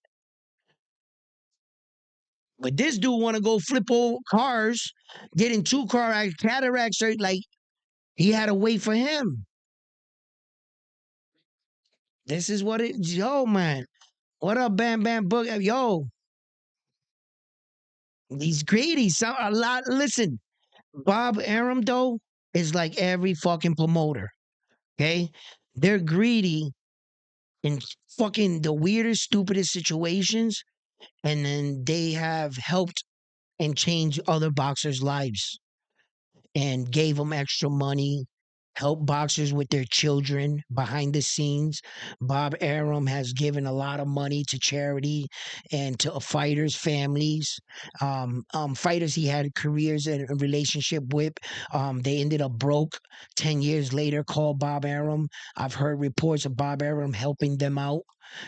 But this dude want to go flip old cars, get in two-car cataracts, like he had to wait for him. This is what yo, man. What up, Bam Bam Book? Yo, he's greedy. A lot. Listen, Bob Arum, though, is like every fucking promoter. Okay? They're greedy in fucking the weirdest, stupidest situations, and then they have helped and changed other boxers' lives and gave them extra money, help boxers with their children behind the scenes. Bob Arum has given a lot of money to charity and to fighters' families. Fighters he had careers and a relationship with, they ended up broke 10 years later, called Bob Arum. I've heard reports of Bob Arum helping them out.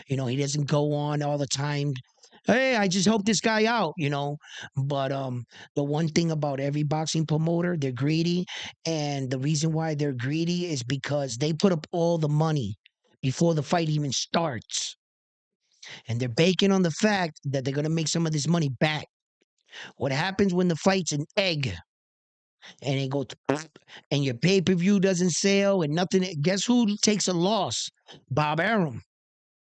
He doesn't go on all the time. Hey, I just help this guy out, But the one thing about every boxing promoter, they're greedy. And the reason why they're greedy is because they put up all the money before the fight even starts. And they're banking on the fact that they're going to make some of this money back. What happens when the fight's an egg and it goes and your pay-per-view doesn't sell and nothing? Guess who takes a loss? Bob Arum.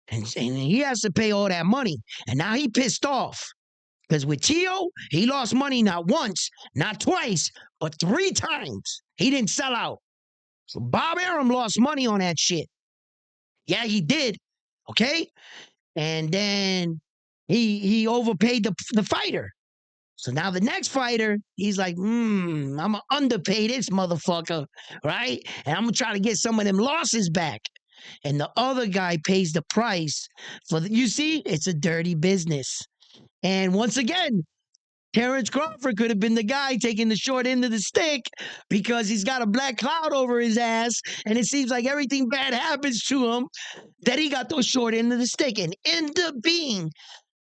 And he has to pay all that money. And now he pissed off. Because with Tio, he lost money not once, not twice, but 3 times. He didn't sell out. So Bob Arum lost money on that shit. Yeah, he did. Okay? And then he overpaid the fighter. So now the next fighter, he's like, I'm going to underpay this motherfucker, right? And I'm going to try to get some of them losses back. And the other guy pays the price you see, it's a dirty business. And once again, Terrence Crawford could have been the guy taking the short end of the stick because he's got a black cloud over his ass, and it seems like everything bad happens to him. That he got those short end of the stick and end up being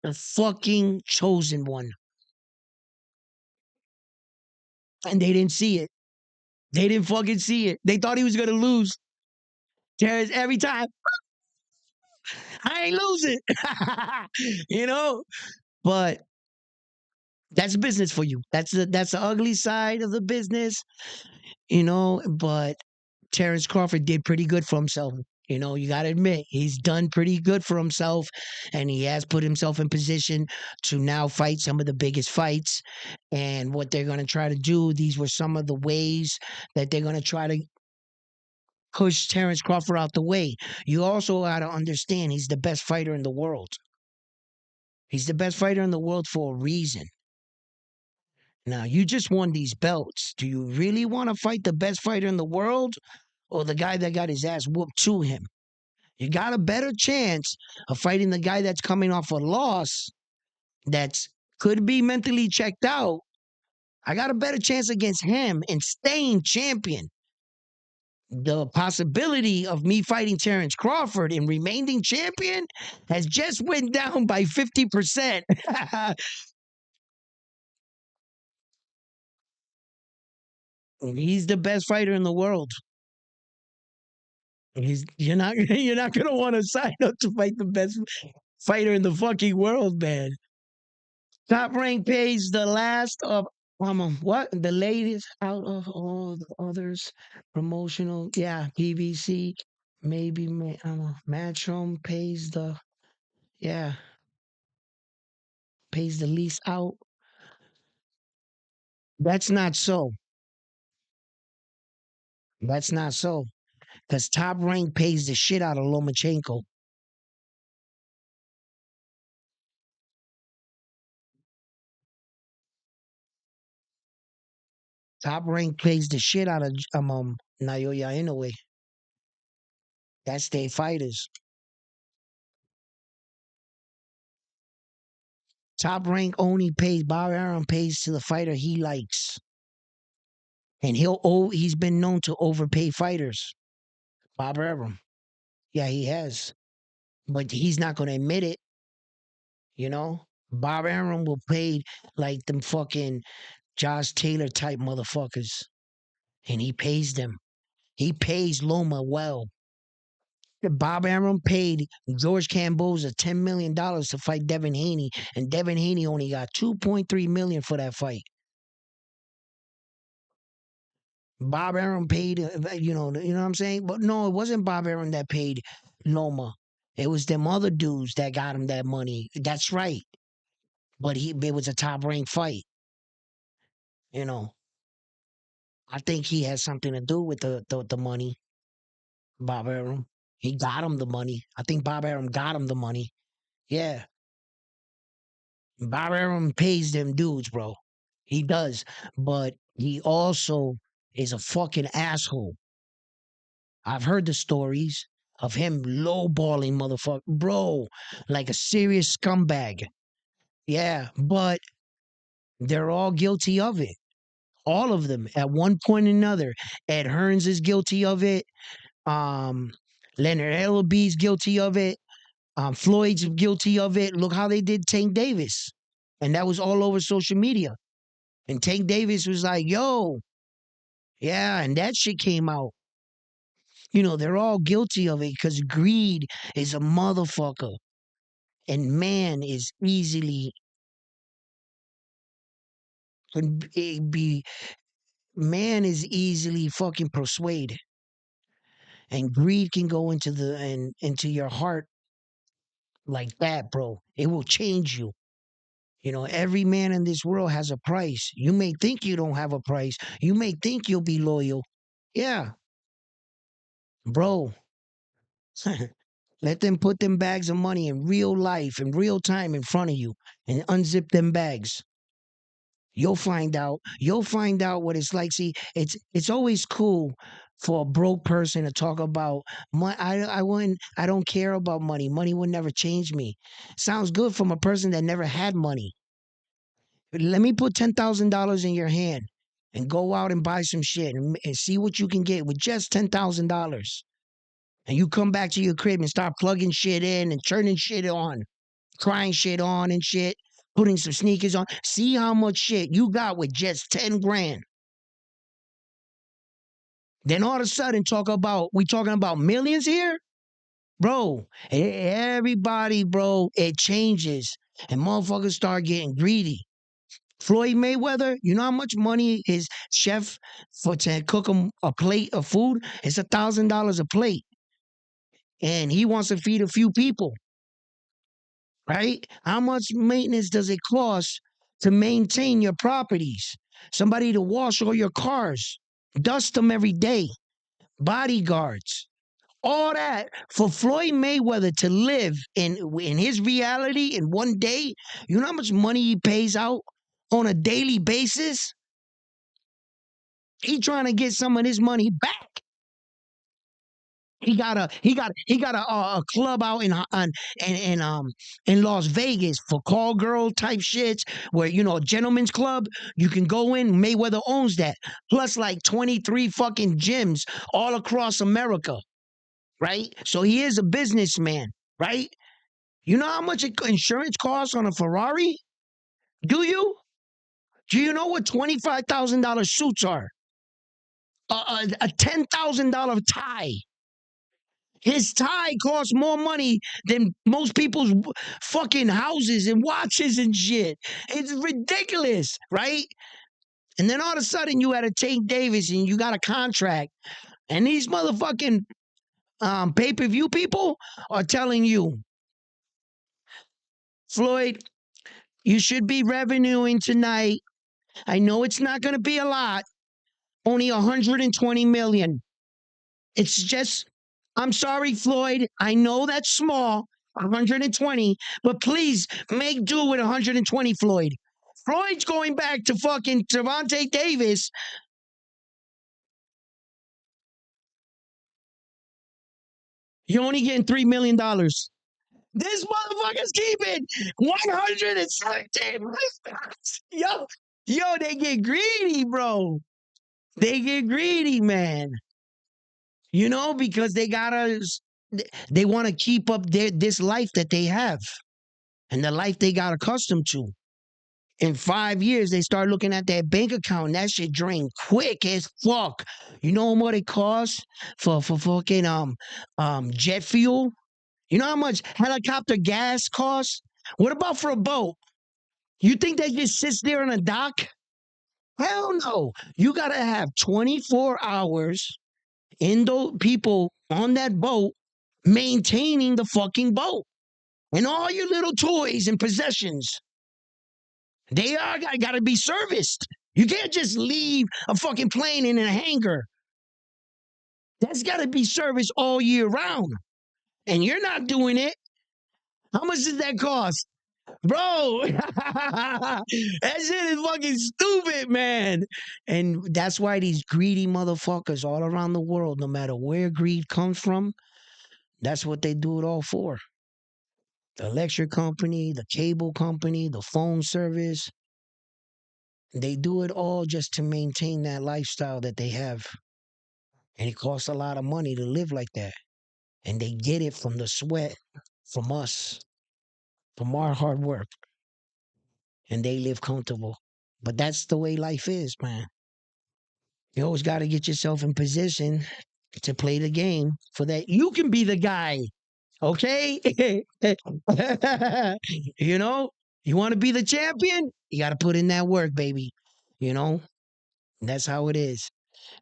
the fucking chosen one. And they didn't see it. They didn't fucking see it. They thought he was gonna lose. Terrence every time, I ain't losing. you know? But that's business for you. That's the ugly side of the business, but Terrence Crawford did pretty good for himself. You got to admit, he's done pretty good for himself, and he has put himself in position to now fight some of the biggest fights. And what they're going to try to do, these were some of the ways that they're going to try to push Terrence Crawford out the way. You also got to understand he's the best fighter in the world. He's the best fighter in the world for a reason. Now, you just won these belts. Do you really want to fight the best fighter in the world or the guy that got his ass whooped to him? You got a better chance of fighting the guy that's coming off a loss that's could be mentally checked out. I got a better chance against him and staying champion. The possibility of me fighting Terrence Crawford and remaining champion has just went down by 50%. He's the best fighter in the world. You're not gonna want to sign up to fight the best fighter in the fucking world, man. Top Rank pays the last of what the latest out of all the others promotional. Yeah, PBC maybe Matchroom pays the yeah pays the least out. That's not so. That's not so. Because Top Rank pays the shit out of Lomachenko. Top Rank pays the shit out of Naoya Inoue. That's their fighters. Top Rank only pays Bob Arum pays to the fighter he likes. And he's been known to overpay fighters. Bob Arum. Yeah, he has. But he's not gonna admit it, you know? Bob Arum will pay like them fucking Josh Taylor type motherfuckers. And he pays them. He pays Loma well. Bob Arum paid George Camboza $10 million to fight Devin Haney, and Devin Haney only got 2.3 million for that fight. Bob Arum paid, you know what I'm saying? But no, it wasn't Bob Arum that paid Loma. It was them other dudes that got him that money. That's right. But it was a top ranked fight. You know, I think he has something to do with the money. Bob Arum, he got him the money. I think Bob Arum got him the money. Yeah, Bob Arum pays them dudes, bro. He does, but he also is a fucking asshole. I've heard the stories of him lowballing motherfucker, bro, like a serious scumbag. Yeah, but they're all guilty of it. All of them at one point or another. Ed Hearns is guilty of it. Um, Leonard Ellaby's guilty of it. Floyd's guilty of it. Look how they did Tank Davis. And that was all over social media. And Tank Davis was like, yo, yeah, and that shit came out. They're all guilty of it because greed is a motherfucker. And be man is easily fucking persuaded. And greed can go into your heart like that, bro. It will change you. Every man in this world has a price. You may think you don't have a price. You may think you'll be loyal. Yeah, bro. Let them put them bags of money in real life, in real time in front of you and unzip them bags. You'll find out. You'll find out what it's like. See, it's always cool for a broke person to talk about money. I don't care about money. Money will never change me. Sounds good from a person that never had money. Let me put $10,000 in your hand and go out and buy some shit and see what you can get with just $10,000. And you come back to your crib and start plugging shit in and turning shit on, crying shit on and shit, putting some sneakers on. See how much shit you got with just 10 grand. Then all of a sudden we talking about millions here? Bro, everybody, bro, it changes. And motherfuckers start getting greedy. Floyd Mayweather, you know how much money his chef for to cook him a plate of food? It's $1,000 a plate. And he wants to feed a few people, right? How much maintenance does it cost to maintain your properties? Somebody to wash all your cars, dust them every day, bodyguards, all that for Floyd Mayweather to live in his reality in one day. You know how much money he pays out on a daily basis? He trying to get some of his money back. He got a club out in Las Vegas for call girl type shits where a gentleman's club you can go in. Mayweather owns that, plus like 23 fucking gyms all across America, right? So he is a businessman, right? You know how much insurance costs on a Ferrari? Do you? Do you know what $25,000 suits are? A $10,000 tie. His tie costs more money than most people's fucking houses and watches and shit. It's ridiculous, right? And then all of a sudden you had a Tank Davis and you got a contract. And these motherfucking pay-per-view people are telling you, Floyd, you should be revenuing tonight. I know it's not going to be a lot. Only 120 million. It's just, I'm sorry, Floyd. I know that's small, 120, but please make do with 120, Floyd. Floyd's going back to fucking Gervonta Davis. You're only getting $3 million. This motherfucker's keeping 117. Yo, they get greedy, bro. They get greedy, man. Because they want to keep up this life that they have and the life they got accustomed to. In 5 years, they start looking at their bank account and that shit drained quick as fuck. You know what it costs for fucking jet fuel? You know how much helicopter gas costs? What about for a boat? You think that just sits there on a dock? Hell no. You gotta have 24 hours in those people on that boat maintaining the fucking boat and all your little toys and possessions. They are got to be serviced. You can't just leave a fucking plane in a hangar. That's got to be serviced all year round. And you're not doing it. How much does that cost? Bro, that shit is fucking stupid, man. And that's why these greedy motherfuckers all around the world, no matter where greed comes from, that's what they do it all for. The electric company, the cable company, the phone service, they do it all just to maintain that lifestyle that they have. And it costs a lot of money to live like that. And they get it from the sweat from us, from our hard work. And they live comfortable. But that's the way life is, man. You always got to get yourself in position to play the game for that. You can be the guy, okay? you know, you want to be the champion? You got to put in that work, baby. That's how it is.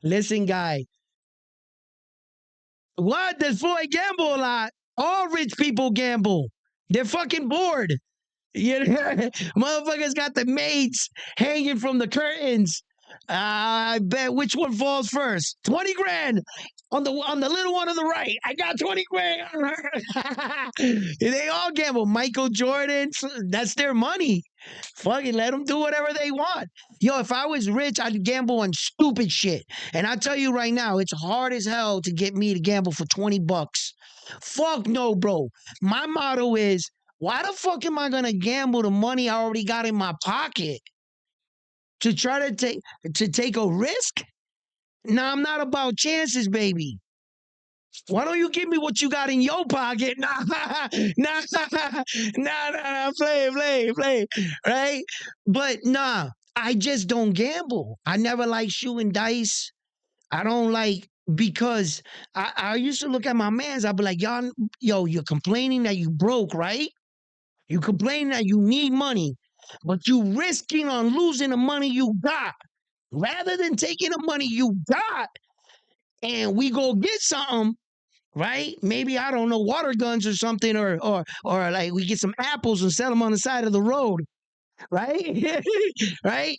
Listen, guy, what does Floyd gamble a lot? All rich people gamble. They're fucking bored. Motherfuckers got the maids hanging from the curtains. I bet which one falls first. 20 grand on the little one on the right. I got 20 grand. They all gamble. Michael Jordan, that's their money. Fucking let them do whatever they want. Yo, if I was rich, I'd gamble on stupid shit. And I tell you right now, it's hard as hell to get me to gamble for $20. Fuck no, bro. My motto is, why the fuck am I gonna gamble the money I already got in my pocket? to try to take a risk. Now I'm not about chances, baby. Why don't you give me what you got in your pocket? Nah, nah, nah, play, right? But nah, I just don't gamble. I never like shooting dice. I don't like because I used to look at my mans. I'd be like, y'all, yo, you're complaining that you broke, right? You complaining that you need money, but you risking on losing the money you got rather than taking the money you got and we go get something, right? Maybe I don't know, water guns or something, or like we get some apples and sell them on the side of the road, right? Right?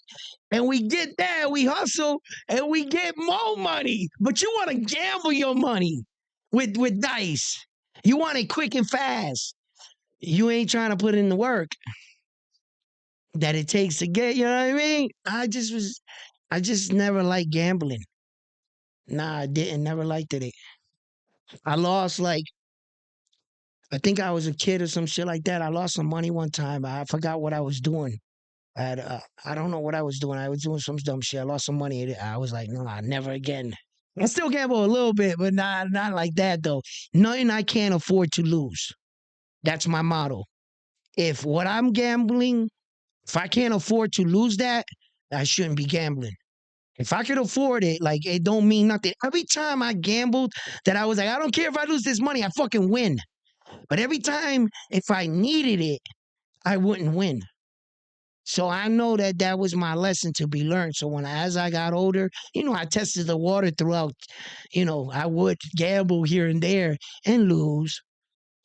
And we get that, we hustle, and we get more money. But you want to gamble your money with dice. You want it quick and fast. You ain't trying to put in the work that it takes to get. You know what I mean? I just never liked gambling. Nah, I didn't. Never liked it. I lost like I think I was a kid or some shit like that. I lost some money one time. I forgot what I was doing. I don't know what I was doing. I was doing some dumb shit. I lost some money. I was like, nah, never again. I still gamble a little bit, but not like that though. Nothing I can't afford to lose. That's my motto. If what I'm gambling, if I can't afford to lose that, I shouldn't be gambling. If I could afford it, like it don't mean nothing. Every time I gambled, that I was like, I don't care if I lose this money, I fucking win. But every time, if I needed it, I wouldn't win. So I know that that was my lesson to be learned. So as I got older, I tested the water throughout. I would gamble here and there and lose.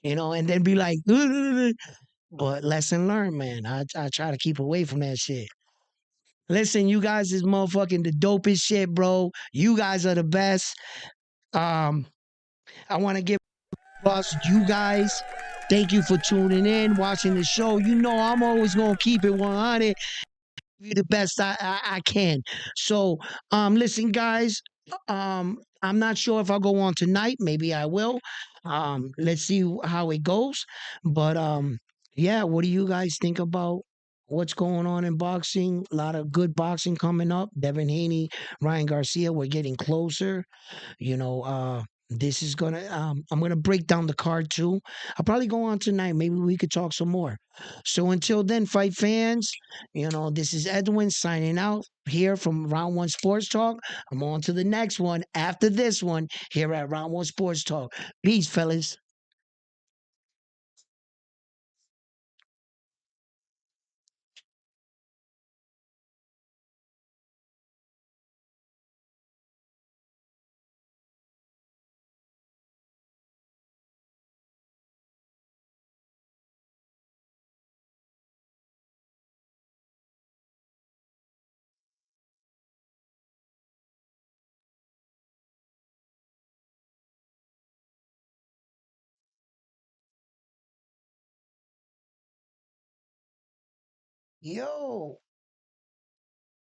And then be like, but lesson learned, man. I try to keep away from that shit. Listen, you guys is motherfucking the dopest shit, bro. You guys are the best. Um, I want to give us you guys. Thank you for tuning in, watching the show. I'm always gonna keep it 100. You the best I can. So, listen, guys. I'm not sure if I'll go on tonight. Maybe I will. Let's see how it goes. But yeah. What do you guys think about what's going on in boxing? A lot of good boxing coming up. Devin Haney, Ryan Garcia. We're getting closer. This is gonna I'm gonna break down the card too. I'll probably go on tonight. Maybe we could talk some more. So until then, fight fans, this is Edwin signing out here from Round One Sports Talk. I'm on to the next one after this one here at Round One Sports Talk. Peace, fellas. Yo.